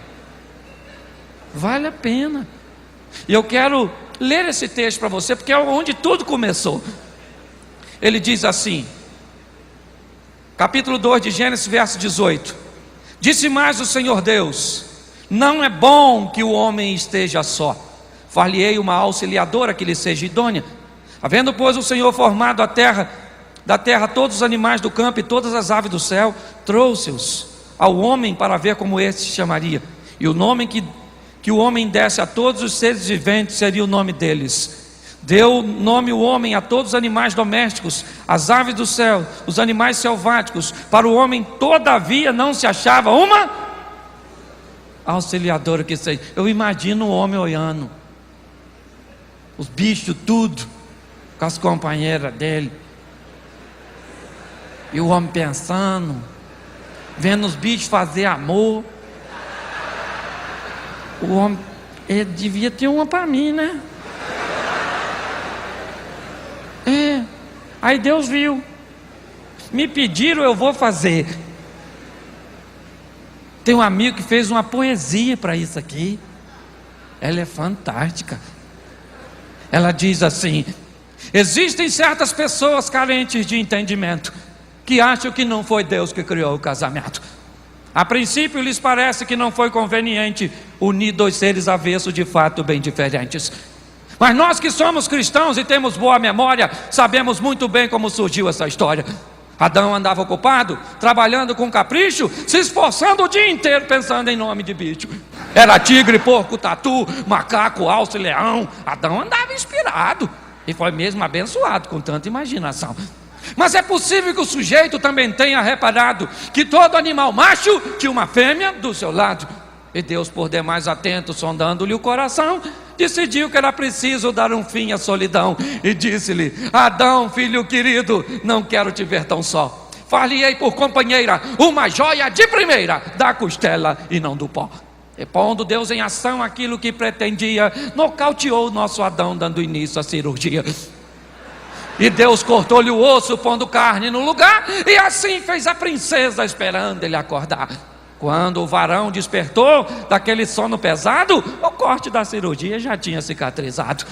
Vale a pena. E eu quero ler esse texto para você, porque é onde tudo começou. Ele diz assim, capítulo 2 de Gênesis, verso 18: disse mais o Senhor Deus: não é bom que o homem esteja só, far-lhe-ei uma auxiliadora que lhe seja idônea. Havendo, pois, o Senhor formado da terra todos os animais do campo e todas as aves do céu, trouxe-os ao homem para ver como este se chamaria. E o nome que o homem desse a todos os seres viventes seria o nome deles. Deu nome o homem a todos os animais domésticos, as aves do céu, os animais selváticos. Para o homem, todavia, não se achava uma auxiliadora que seja. Eu imagino o homem olhando os bichos tudo, com as companheiras dele, e o homem pensando, vendo os bichos fazer amor. O homem, ele devia ter uma para mim, né? Aí Deus viu, me pediram, eu vou fazer. Tem um amigo que fez uma poesia para isso aqui. Ela é fantástica. Ela diz assim: existem certas pessoas carentes de entendimento que acham que não foi Deus que criou o casamento. A princípio lhes parece que não foi conveniente unir dois seres avessos de fato bem diferentes. Mas nós que somos cristãos e temos boa memória, sabemos muito bem como surgiu essa história. Adão andava ocupado, trabalhando com capricho, se esforçando o dia inteiro pensando em nome de bicho. Era tigre, porco, tatu, macaco, alce, leão. Adão andava inspirado e foi mesmo abençoado com tanta imaginação. Mas é possível que o sujeito também tenha reparado que todo animal macho tinha uma fêmea do seu lado. E Deus, por demais atento, sondando-lhe o coração, decidiu que era preciso dar um fim à solidão. E disse-lhe: Adão, filho querido, não quero te ver tão só. Far-lhe-ei por companheira uma joia de primeira, da costela e não do pó. E pondo Deus em ação aquilo que pretendia, nocauteou o nosso Adão, dando início à cirurgia. E Deus cortou-lhe o osso, pondo carne no lugar, e assim fez a princesa, esperando ele acordar. Quando o varão despertou daquele sono pesado, o corte da cirurgia já tinha cicatrizado.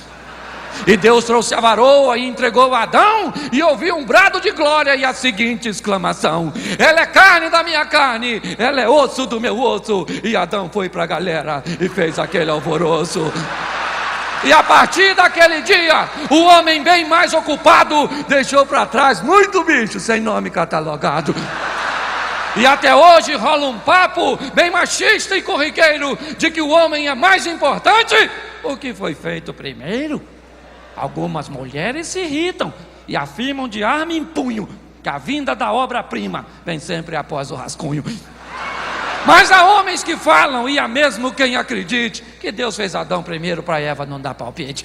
E Deus trouxe a varoa e entregou a Adão, e ouviu um brado de glória e a seguinte exclamação: ela é carne da minha carne, ela é osso do meu osso. E Adão foi para a galera e fez aquele alvoroço. E a partir daquele dia, o homem bem mais ocupado deixou para trás muito bicho sem nome catalogado. E até hoje rola um papo bem machista e corriqueiro de que o homem é mais importante o que foi feito primeiro. Algumas mulheres se irritam e afirmam de arma em punho que a vinda da obra-prima vem sempre após o rascunho. Mas há homens que falam, e há mesmo quem acredite, que Deus fez Adão primeiro para Eva não dar palpite.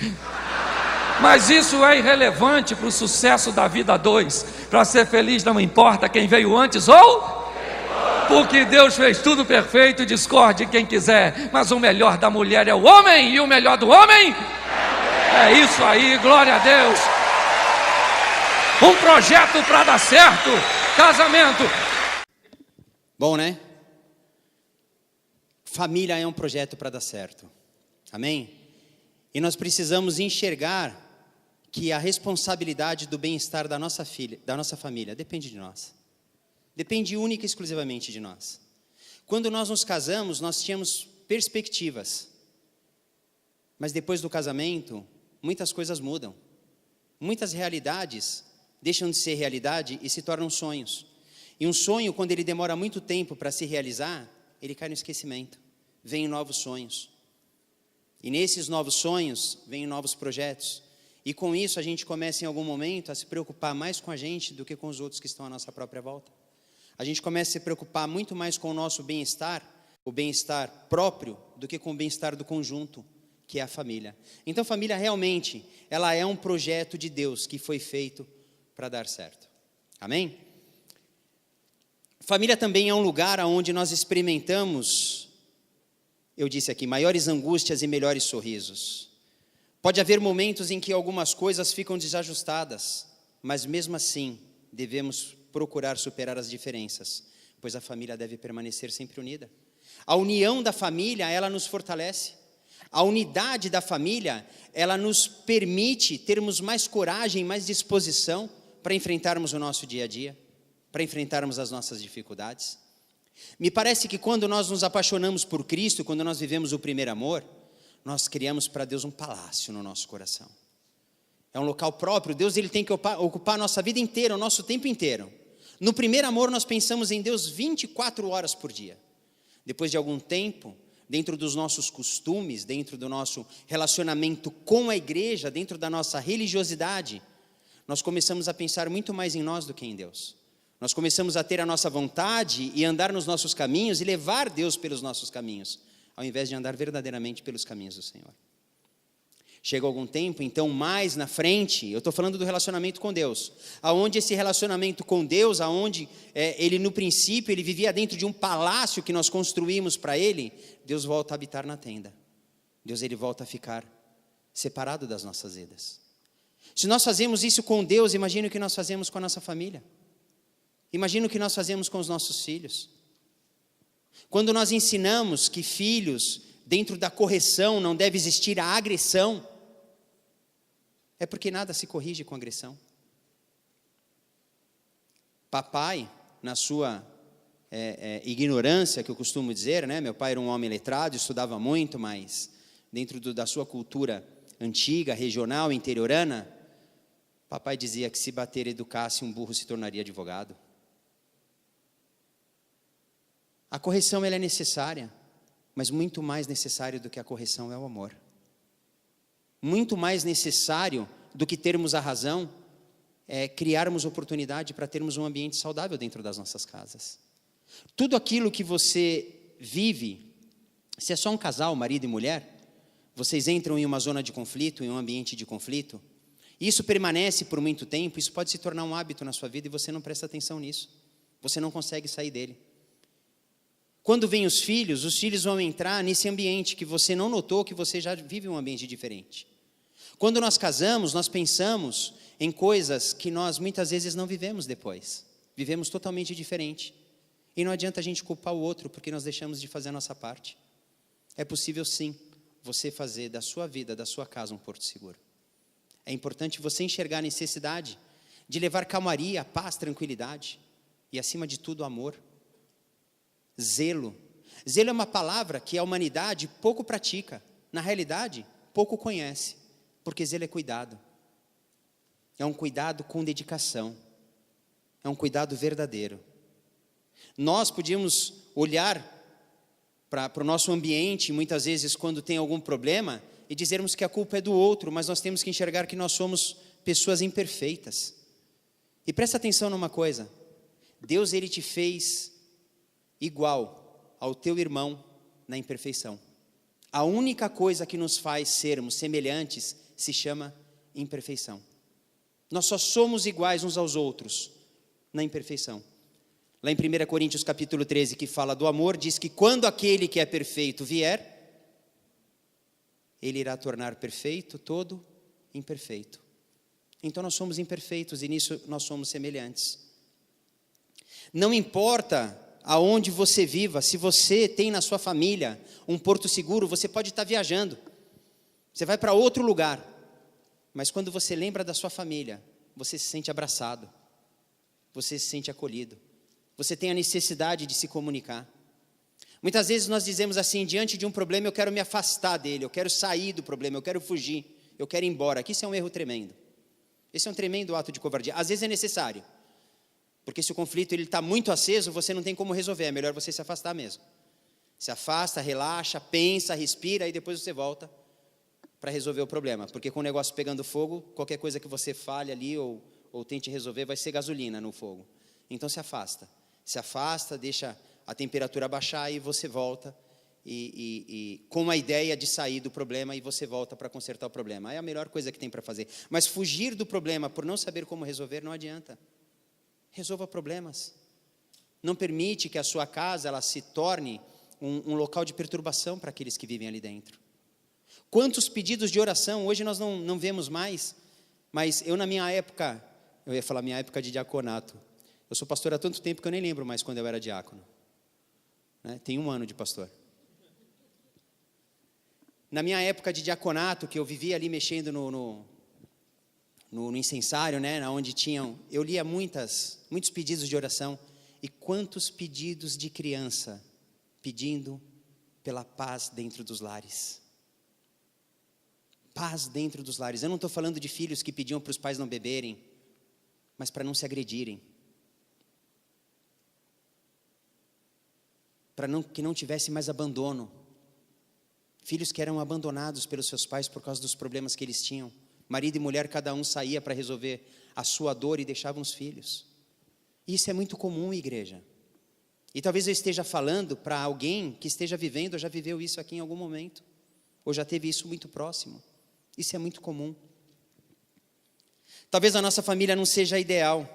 Mas isso é irrelevante para o sucesso da vida a dois. Para ser feliz não importa quem veio antes ou... Porque Deus fez tudo perfeito e discorde quem quiser. Mas o melhor da mulher é o homem, e o melhor do homem é isso aí, glória a Deus. Um projeto para dar certo, casamento. Bom, né? Família é um projeto para dar certo, amém? E nós precisamos enxergar que a responsabilidade do bem-estar da nossa família, depende de nós. Depende única e exclusivamente de nós. Quando nós nos casamos, nós tínhamos perspectivas. Mas depois do casamento, muitas coisas mudam. Muitas realidades deixam de ser realidade e se tornam sonhos. E um sonho, quando ele demora muito tempo para se realizar, ele cai no esquecimento. Vêm novos sonhos. E nesses novos sonhos, vêm novos projetos. E com isso, a gente começa em algum momento a se preocupar mais com a gente do que com os outros que estão à nossa própria volta. A gente começa a se preocupar muito mais com o nosso bem-estar, o bem-estar próprio, do que com o bem-estar do conjunto, que é a família. Então, família realmente, ela é um projeto de Deus que foi feito para dar certo. Amém? Família também é um lugar onde nós experimentamos, eu disse aqui, maiores angústias e melhores sorrisos. Pode haver momentos em que algumas coisas ficam desajustadas, mas mesmo assim devemos procurar superar as diferenças, pois a família deve permanecer sempre unida. A união da família, ela nos fortalece. A unidade da família, ela nos permite termos mais coragem, mais disposição para enfrentarmos o nosso dia a dia, para enfrentarmos as nossas dificuldades. Me parece que quando nós nos apaixonamos por Cristo, quando nós vivemos o primeiro amor, nós criamos para Deus um palácio no nosso coração. É um local próprio. Deus ele tem que ocupar a nossa vida inteira, o nosso tempo inteiro. No primeiro amor nós pensamos em Deus 24 horas por dia. Depois de algum tempo, dentro dos nossos costumes, dentro do nosso relacionamento com a igreja, dentro da nossa religiosidade, nós começamos a pensar muito mais em nós do que em Deus. Nós começamos a ter a nossa vontade e andar nos nossos caminhos e levar Deus pelos nossos caminhos, ao invés de andar verdadeiramente pelos caminhos do Senhor. Chega algum tempo, então, mais na frente, eu estou falando do relacionamento com Deus, aonde esse relacionamento com Deus, aonde ele no princípio, ele vivia dentro de um palácio que nós construímos para ele, Deus volta a habitar na tenda. Deus ele volta a ficar separado das nossas vidas. Se nós fazemos isso com Deus, imagine o que nós fazemos com a nossa família. Imagine o que nós fazemos com os nossos filhos. Quando nós ensinamos que filhos, dentro da correção, não deve existir a agressão, é porque nada se corrige com agressão. Papai, na sua ignorância, que eu costumo dizer, né? Meu pai era um homem letrado, estudava muito, mas dentro da sua cultura antiga, regional, interiorana, papai dizia que se bater e educasse, um burro se tornaria advogado. A correção ela é necessária, mas muito mais necessário do que a correção é o amor. Muito mais necessário do que termos a razão é criarmos oportunidade para termos um ambiente saudável dentro das nossas casas. Tudo aquilo que você vive, se é só um casal, marido e mulher, vocês entram em uma zona de conflito, em um ambiente de conflito, isso permanece por muito tempo, isso pode se tornar um hábito na sua vida e você não presta atenção nisso. Você não consegue sair dele. Quando vêm os filhos vão entrar nesse ambiente que você não notou, que você já vive um ambiente diferente. Quando nós casamos, nós pensamos em coisas que nós muitas vezes não vivemos depois. Vivemos totalmente diferente. E não adianta a gente culpar o outro, porque nós deixamos de fazer a nossa parte. É possível sim, você fazer da sua vida, da sua casa um porto seguro. É importante você enxergar a necessidade de levar calmaria, paz, tranquilidade e acima de tudo amor. Zelo. Zelo é uma palavra que a humanidade pouco pratica. Na realidade, pouco conhece. Porque zelo é cuidado. É um cuidado com dedicação. É um cuidado verdadeiro. Nós podíamos olhar para o nosso ambiente, muitas vezes quando tem algum problema, e dizermos que a culpa é do outro, mas nós temos que enxergar que nós somos pessoas imperfeitas. E presta atenção numa coisa, Deus, Ele te fez igual ao teu irmão na imperfeição. A única coisa que nos faz sermos semelhantes se chama imperfeição. Nós só somos iguais uns aos outros na imperfeição. Lá em 1 Coríntios capítulo 13, que fala do amor, diz que quando aquele que é perfeito vier, ele irá tornar perfeito todo imperfeito. Então nós somos imperfeitos e nisso nós somos semelhantes. Não importa aonde você viva, se você tem na sua família um porto seguro, você pode estar viajando, você vai para outro lugar, mas quando você lembra da sua família, você se sente abraçado, você se sente acolhido, você tem a necessidade de se comunicar. Muitas vezes nós dizemos assim, diante de um problema eu quero me afastar dele, eu quero sair do problema, eu quero fugir, eu quero ir embora. Aqui isso é um erro tremendo. Esse é um tremendo ato de covardia. Às vezes é necessário, porque se o conflito está muito aceso, você não tem como resolver, é melhor você se afastar mesmo. Se afasta, relaxa, pensa, respira e depois você volta para resolver o problema. Porque com o negócio pegando fogo, qualquer coisa que você fale ali ou tente resolver vai ser gasolina no fogo. Então se afasta, deixa a temperatura baixar e você volta com a ideia de sair do problema e você volta para consertar o problema. É a melhor coisa que tem para fazer. Mas fugir do problema por não saber como resolver não adianta. Resolva problemas. Não permite que a sua casa ela se torne um local de perturbação para aqueles que vivem ali dentro. Quantos pedidos de oração, hoje nós não vemos mais, mas eu na minha época, eu ia falar minha época de diaconato, eu sou pastor há tanto tempo que eu nem lembro mais quando eu era diácono. Tem 1 ano de pastor. Na minha época de diaconato, que eu vivia ali mexendo no incensário, onde eu lia muitos pedidos de oração, e quantos pedidos de criança pedindo pela paz dentro dos lares. Paz dentro dos lares. Eu não estou falando de filhos que pediam para os pais não beberem, mas para não se agredirem. Para que não tivesse mais abandono. Filhos que eram abandonados pelos seus pais por causa dos problemas que eles tinham. Marido e mulher, cada um saía para resolver a sua dor e deixavam os filhos. Isso é muito comum, igreja. E talvez eu esteja falando para alguém que esteja vivendo, ou já viveu isso aqui em algum momento, ou já teve isso muito próximo. Isso é muito comum. Talvez a nossa família não seja ideal.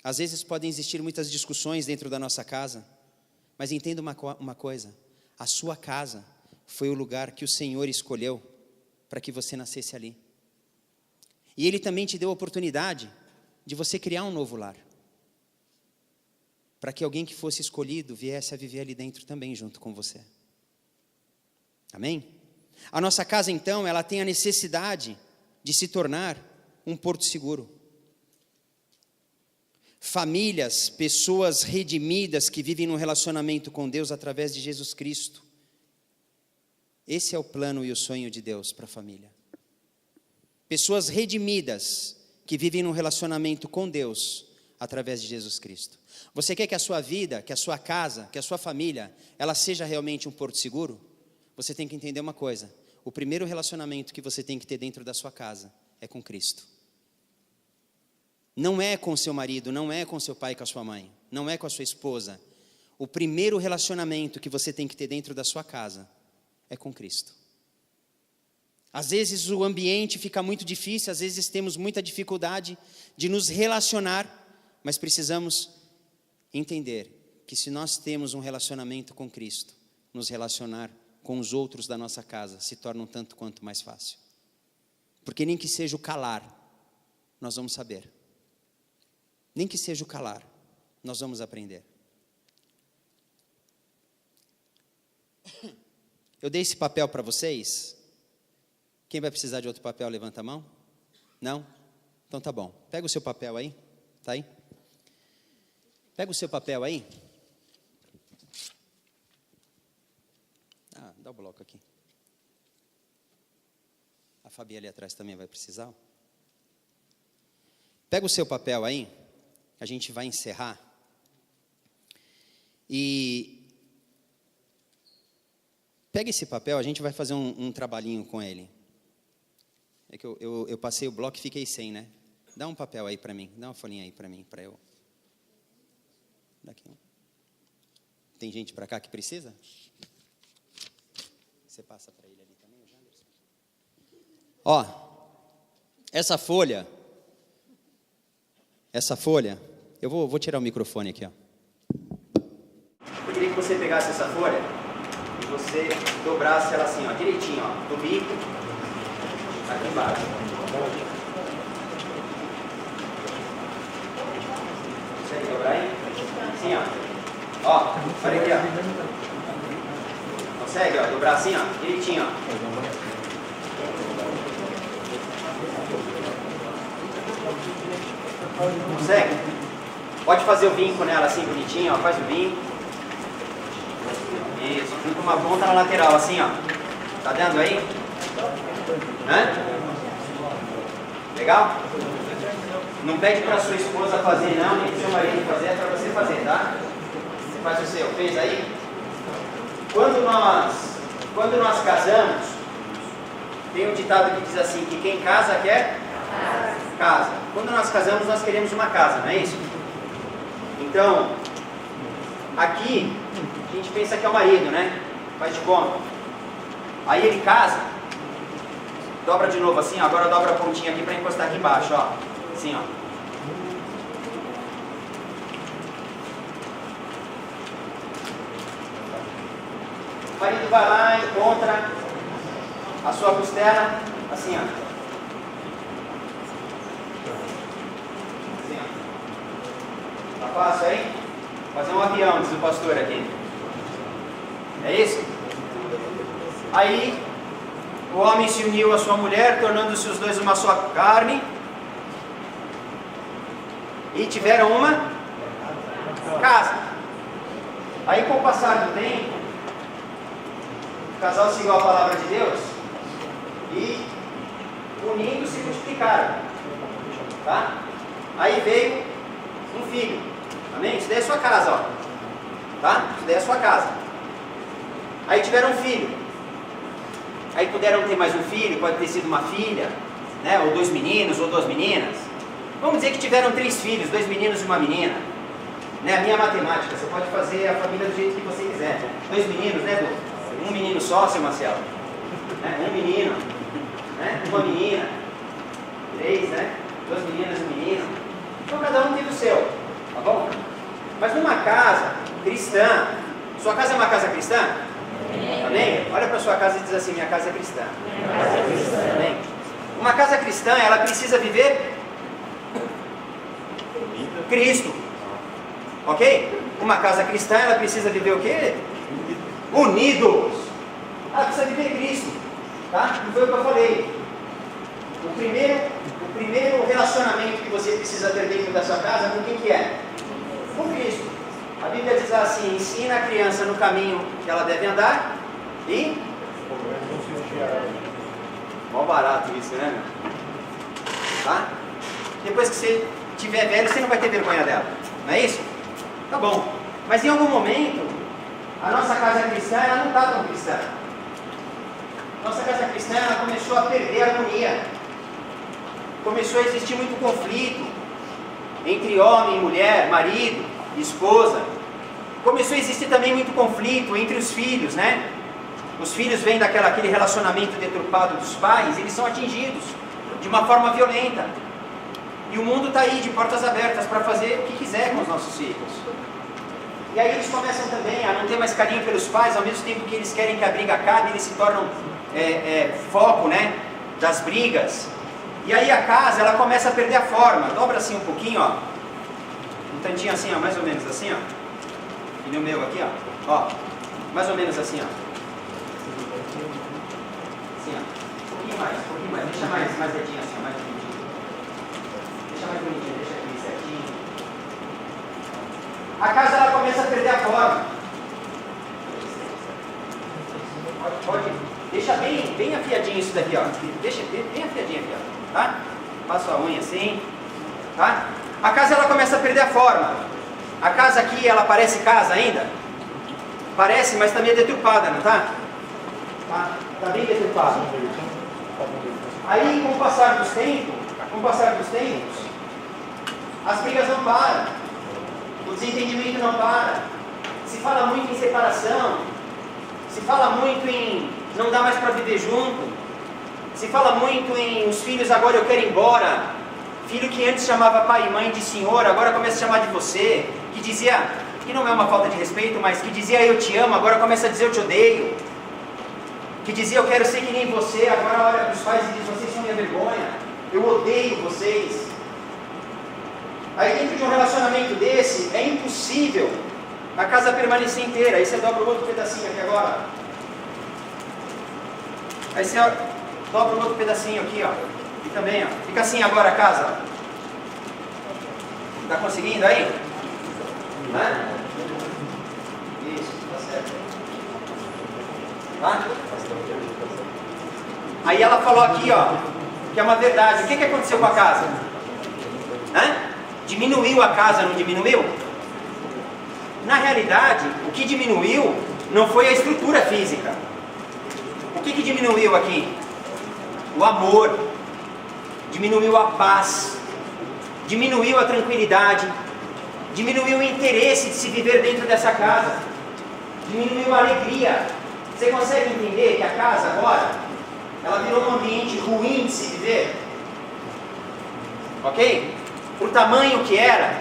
Às vezes podem existir muitas discussões dentro da nossa casa, mas entenda uma coisa, a sua casa foi o lugar que o Senhor escolheu para que você nascesse ali. E Ele também te deu a oportunidade de você criar um novo lar, para que alguém que fosse escolhido viesse a viver ali dentro também junto com você. Amém? A nossa casa então, ela tem a necessidade de se tornar um porto seguro. Famílias, pessoas redimidas que vivem num relacionamento com Deus através de Jesus Cristo. Esse é o plano e o sonho de Deus para a família. Pessoas redimidas que vivem num relacionamento com Deus através de Jesus Cristo. Você quer que a sua vida, que a sua casa, que a sua família, ela seja realmente um porto seguro? Você tem que entender uma coisa. O primeiro relacionamento que você tem que ter dentro da sua casa é com Cristo. Não é com seu marido, não é com seu pai e com a sua mãe, não é com a sua esposa. O primeiro relacionamento que você tem que ter dentro da sua casa é com Cristo. Às vezes o ambiente fica muito difícil, às vezes temos muita dificuldade de nos relacionar, mas precisamos entender que se nós temos um relacionamento com Cristo, nos relacionar com os outros da nossa casa se torna um tanto quanto mais fácil. Porque nem que seja o calar, nós vamos saber. Nem que seja o calar, nós vamos aprender. Eu dei esse papel para vocês. Quem vai precisar de outro papel, levanta a mão. Não? Então tá bom. Pega o seu papel aí. Tá aí? Pega o seu papel aí. Dá o bloco aqui. A Fabi ali atrás também vai precisar. Pega o seu papel aí. A gente vai encerrar. E pega esse papel, a gente vai fazer um trabalhinho com ele. É que eu passei o bloco e fiquei sem, né? Dá um papel aí para mim, dá uma folhinha aí para mim, para eu. Daqui. Tem gente para cá que precisa? Você passa para ele ali também, o Janderson? Ó, essa folha, eu vou tirar o microfone aqui, ó. Eu queria que você pegasse essa folha e você dobrasse ela assim, ó, direitinho, ó, do bico aqui embaixo. Consegue dobrar aí? Assim, ó. Ó, olha aqui, ó. Consegue, ó, dobrar assim, ó, direitinho, ó. Consegue? Pode fazer o vinco nela assim, bonitinho, ó, faz o vinco. Isso, fica uma ponta na lateral, assim, ó. Tá dando aí? Hã? Legal? Não pede pra sua esposa fazer, não, nem pro seu marido fazer, é pra você fazer, tá? Você faz o seu, fez aí? Quando nós casamos, tem um ditado que diz assim, que quem casa quer casa. Quando nós casamos, nós queremos uma casa, não é isso? Então, aqui, a gente pensa que é o marido, né? Faz de conta. Aí ele casa, dobra de novo assim, ó, agora dobra a pontinha aqui para encostar aqui embaixo, ó. Assim, ó. O marido vai lá, encontra a sua costela, assim, ó. Assim, ó. Tá fácil aí? Fazer um avião, diz o pastor aqui. É isso? Aí, o homem se uniu à sua mulher, tornando-se os dois uma só carne. E tiveram uma casa. Aí, com o passar do tempo, o casal seguiu a palavra de Deus e, unindo, se multiplicaram. Tá? Aí veio um filho. Amém? Isso daí é sua casa, ó. Tá? Isso daí é sua casa. Aí tiveram um filho. Aí puderam ter mais um filho, pode ter sido uma filha, né? Ou 2 meninos, ou 2 meninas. Vamos dizer que tiveram 3 filhos, 2 meninos e uma menina. Né? A minha matemática, você pode fazer a família do jeito que você quiser. 2 meninos, né, Du? 1 menino só, seu Marcelo. Né? 1 menino, né? 1 menina. 3, né? 2 meninas e um menino. Então cada um teve o seu, tá bom? Mas numa casa cristã, sua casa é uma casa cristã? Amém? Olha para sua casa e diz assim, minha casa é cristã. Amém? Uma casa cristã, ela precisa viver Cristo. Ok? Uma casa cristã, ela precisa viver o quê? Unidos. Ela precisa viver Cristo. Tá? Não foi o que eu falei. O primeiro relacionamento que você precisa ter dentro da sua casa, com quem que é? Com Cristo. A Bíblia diz assim, ensina a criança no caminho que ela deve andar e... Mó barato isso, né? Tá? Depois que você tiver velho, você não vai ter vergonha dela. Não é isso? Tá bom. Mas em algum momento, a nossa casa cristã, ela não está tão cristã. Nossa casa cristã, ela começou a perder a harmonia. Começou a existir muito conflito entre homem e mulher, marido, esposa. Começou a existir também muito conflito entre os filhos, né? Os filhos vêm daquele relacionamento deturpado dos pais, eles são atingidos de uma forma violenta. E o mundo está aí de portas abertas para fazer o que quiser com os nossos filhos. E aí eles começam também a não ter mais carinho pelos pais, ao mesmo tempo que eles querem que a briga acabe, eles se tornam foco, né, das brigas. E aí a casa, ela começa a perder a forma. Dobra assim um pouquinho, ó. Um tantinho assim, ó, mais ou menos assim, ó. E no meu aqui, ó. Mais ou menos assim, ó. Assim, ó. Um pouquinho mais. Deixa mais retinho assim, ó, mais bonitinho. Deixa mais bonitinho, deixa aqui certinho. A casa, ela começa a perder a forma. Pode. Deixa bem afiadinho isso daqui, ó. Deixa bem afiadinho aqui, ó. Tá? Passa a unha assim. Tá? A casa, ela começa a perder a forma. A casa aqui, ela parece casa ainda? Parece, mas está meio deturpada, não está? Está bem deturpada. Aí, com o passar dos tempos, as brigas não param, o desentendimento não para, se fala muito em separação, se fala muito em não dá mais para viver junto, se fala muito em os filhos agora eu quero ir embora, filho que antes chamava pai e mãe de senhor, agora começa a chamar de você, que dizia, que não é uma falta de respeito, mas que dizia eu te amo, agora começa a dizer eu te odeio, que dizia eu quero ser que nem você, agora olha para os pais e diz vocês são minha vergonha, eu odeio vocês. Aí dentro de um relacionamento desse, é impossível a casa permanecer inteira. Aí você dobra um outro pedacinho aqui agora. Aí você dobra um outro pedacinho aqui, ó. E também, ó. Fica assim agora a casa. Tá conseguindo aí? Né? Isso, tá certo. Tá? Aí ela falou aqui, ó, que é uma verdade. O que aconteceu com a casa? Hã? Diminuiu a casa, não diminuiu? Na realidade, o que diminuiu não foi a estrutura física. O que diminuiu aqui? O amor. Diminuiu a paz. Diminuiu a tranquilidade. Diminuiu o interesse de se viver dentro dessa casa. Diminuiu a alegria. Você consegue entender que a casa agora, ela virou um ambiente ruim de se viver? Ok? O tamanho que era,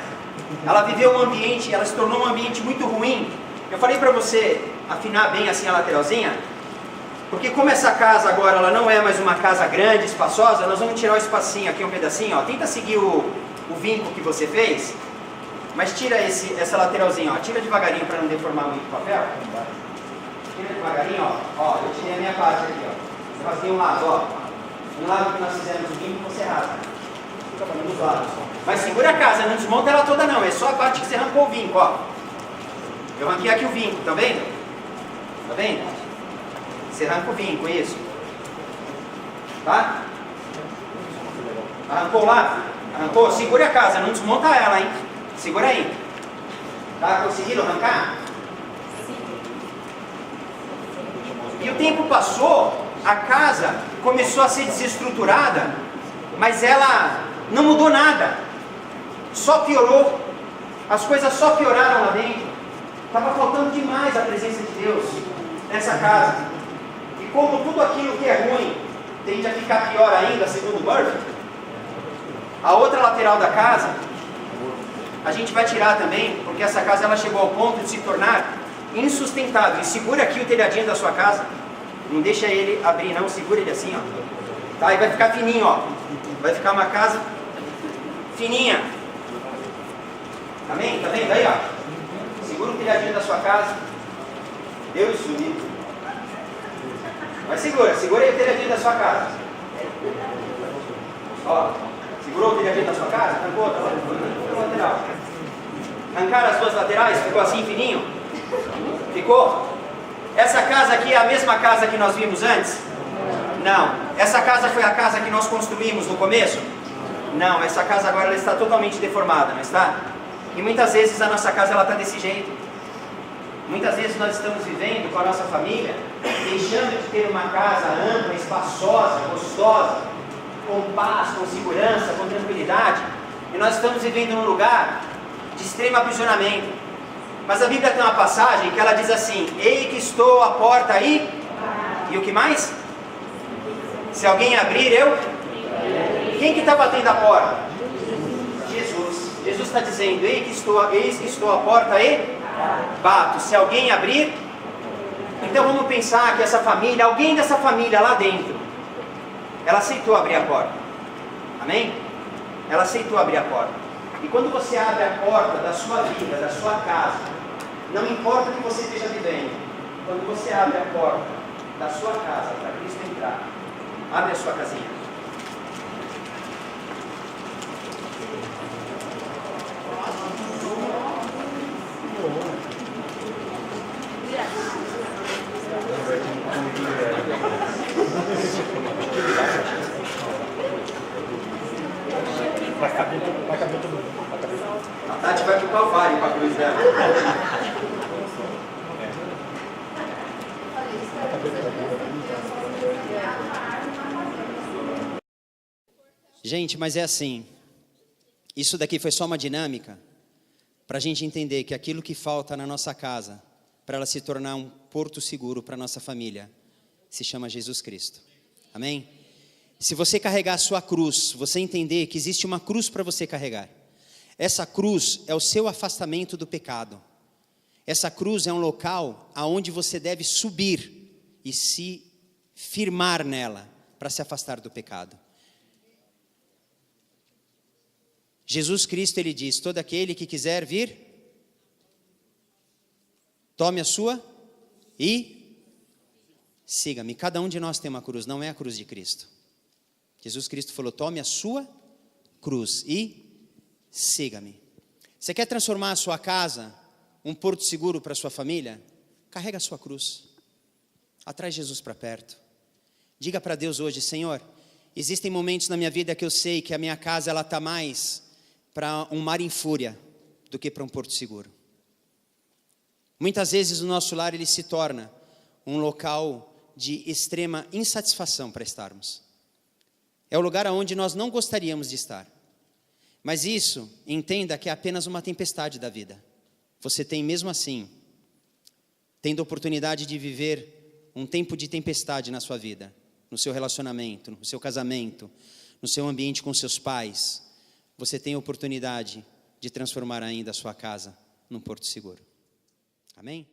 ela viveu um ambiente, ela se tornou um ambiente muito ruim. Eu falei para você afinar bem assim a lateralzinha, porque como essa casa agora ela não é mais uma casa grande, espaçosa, nós vamos tirar o espacinho aqui, um pedacinho, ó. Tenta seguir o vinco que você fez, mas tira essa lateralzinha, ó. Tira devagarinho para não deformar muito o papel. Tira devagarinho, ó. Eu tirei a minha parte aqui, ó. Você faz um lado, ó. Um lado que nós fizemos o vinco, você rasga. Um dos lados. Mas segura a casa, não desmonta ela toda não, é só a parte que você arrancou o vinco, ó. Eu arranquei aqui o vinco, tá vendo? Tá vendo? Você arranca o vinco, isso. Tá? Arrancou lá? Arrancou? Segura a casa, não desmonta ela, hein? Segura aí. Tá conseguindo arrancar? E o tempo passou, a casa começou a ser desestruturada, mas ela não mudou nada. Só piorou, as coisas só pioraram lá dentro. Estava faltando demais a presença de Deus nessa casa. E como tudo aquilo que é ruim tende a ficar pior ainda, segundo Murphy, a outra lateral da casa, a gente vai tirar também, porque essa casa ela chegou ao ponto de se tornar insustentável. E segura aqui o telhadinho da sua casa, não deixa ele abrir não, segura ele assim, ó. Tá? E vai ficar fininho, ó. Vai ficar uma casa fininha. Amém? Tá vendo aí, ó? Segura o telhadinho da sua casa. Deus unido. Mas segura aí o telhadinho da sua casa. Ó, segurou o telhadinho da sua casa? Arrancou outra lateral. Arrancaram as duas laterais? Ficou assim fininho? Ficou? Essa casa aqui é a mesma casa que nós vimos antes? Não. Essa casa foi a casa que nós construímos no começo? Não, essa casa agora ela está totalmente deformada, não está? E muitas vezes a nossa casa ela está desse jeito. Muitas vezes nós estamos vivendo com a nossa família, deixando de ter uma casa ampla, espaçosa, gostosa, com paz, com segurança, com tranquilidade, e nós estamos vivendo num lugar de extremo aprisionamento. Mas a Bíblia tem uma passagem que ela diz assim: ei que estou à porta aí, e o que mais? Se alguém abrir, eu? Quem que está batendo a porta? Jesus. Jesus está dizendo: eis que estou à porta e bato. Se alguém abrir, então vamos pensar que essa família, alguém dessa família lá dentro, ela aceitou abrir a porta. Amém? Ela aceitou abrir a porta. E quando você abre a porta da sua vida, da sua casa, não importa o que você esteja vivendo, quando você abre a porta da sua casa para Cristo entrar, abre a sua casinha. Vai caber todo mundo. A Tati vai pro Calvário para Gente, mas é assim, isso daqui foi só uma dinâmica para a gente entender que aquilo que falta na nossa casa, para ela se tornar um porto seguro para a nossa família, se chama Jesus Cristo. Amém? Se você carregar a sua cruz, você entender que existe uma cruz para você carregar. Essa cruz é o seu afastamento do pecado. Essa cruz é um local aonde você deve subir e se firmar nela para se afastar do pecado. Jesus Cristo, ele diz: todo aquele que quiser vir, tome a sua e siga-me. Cada um de nós tem uma cruz, não é a cruz de Cristo. Jesus Cristo falou: tome a sua cruz e siga-me. Você quer transformar a sua casa um porto seguro para a sua família? Carrega a sua cruz. Atrai Jesus para perto. Diga para Deus hoje: Senhor, existem momentos na minha vida que eu sei que a minha casa ela está mais para um mar em fúria do que para um porto seguro. Muitas vezes o nosso lar ele se torna um local de extrema insatisfação para estarmos. É o lugar onde nós não gostaríamos de estar. Mas isso, entenda que é apenas uma tempestade da vida. Você tem mesmo assim, tendo a oportunidade de viver um tempo de tempestade na sua vida, no seu relacionamento, no seu casamento, no seu ambiente com seus pais, você tem a oportunidade de transformar ainda a sua casa num porto seguro. Amém?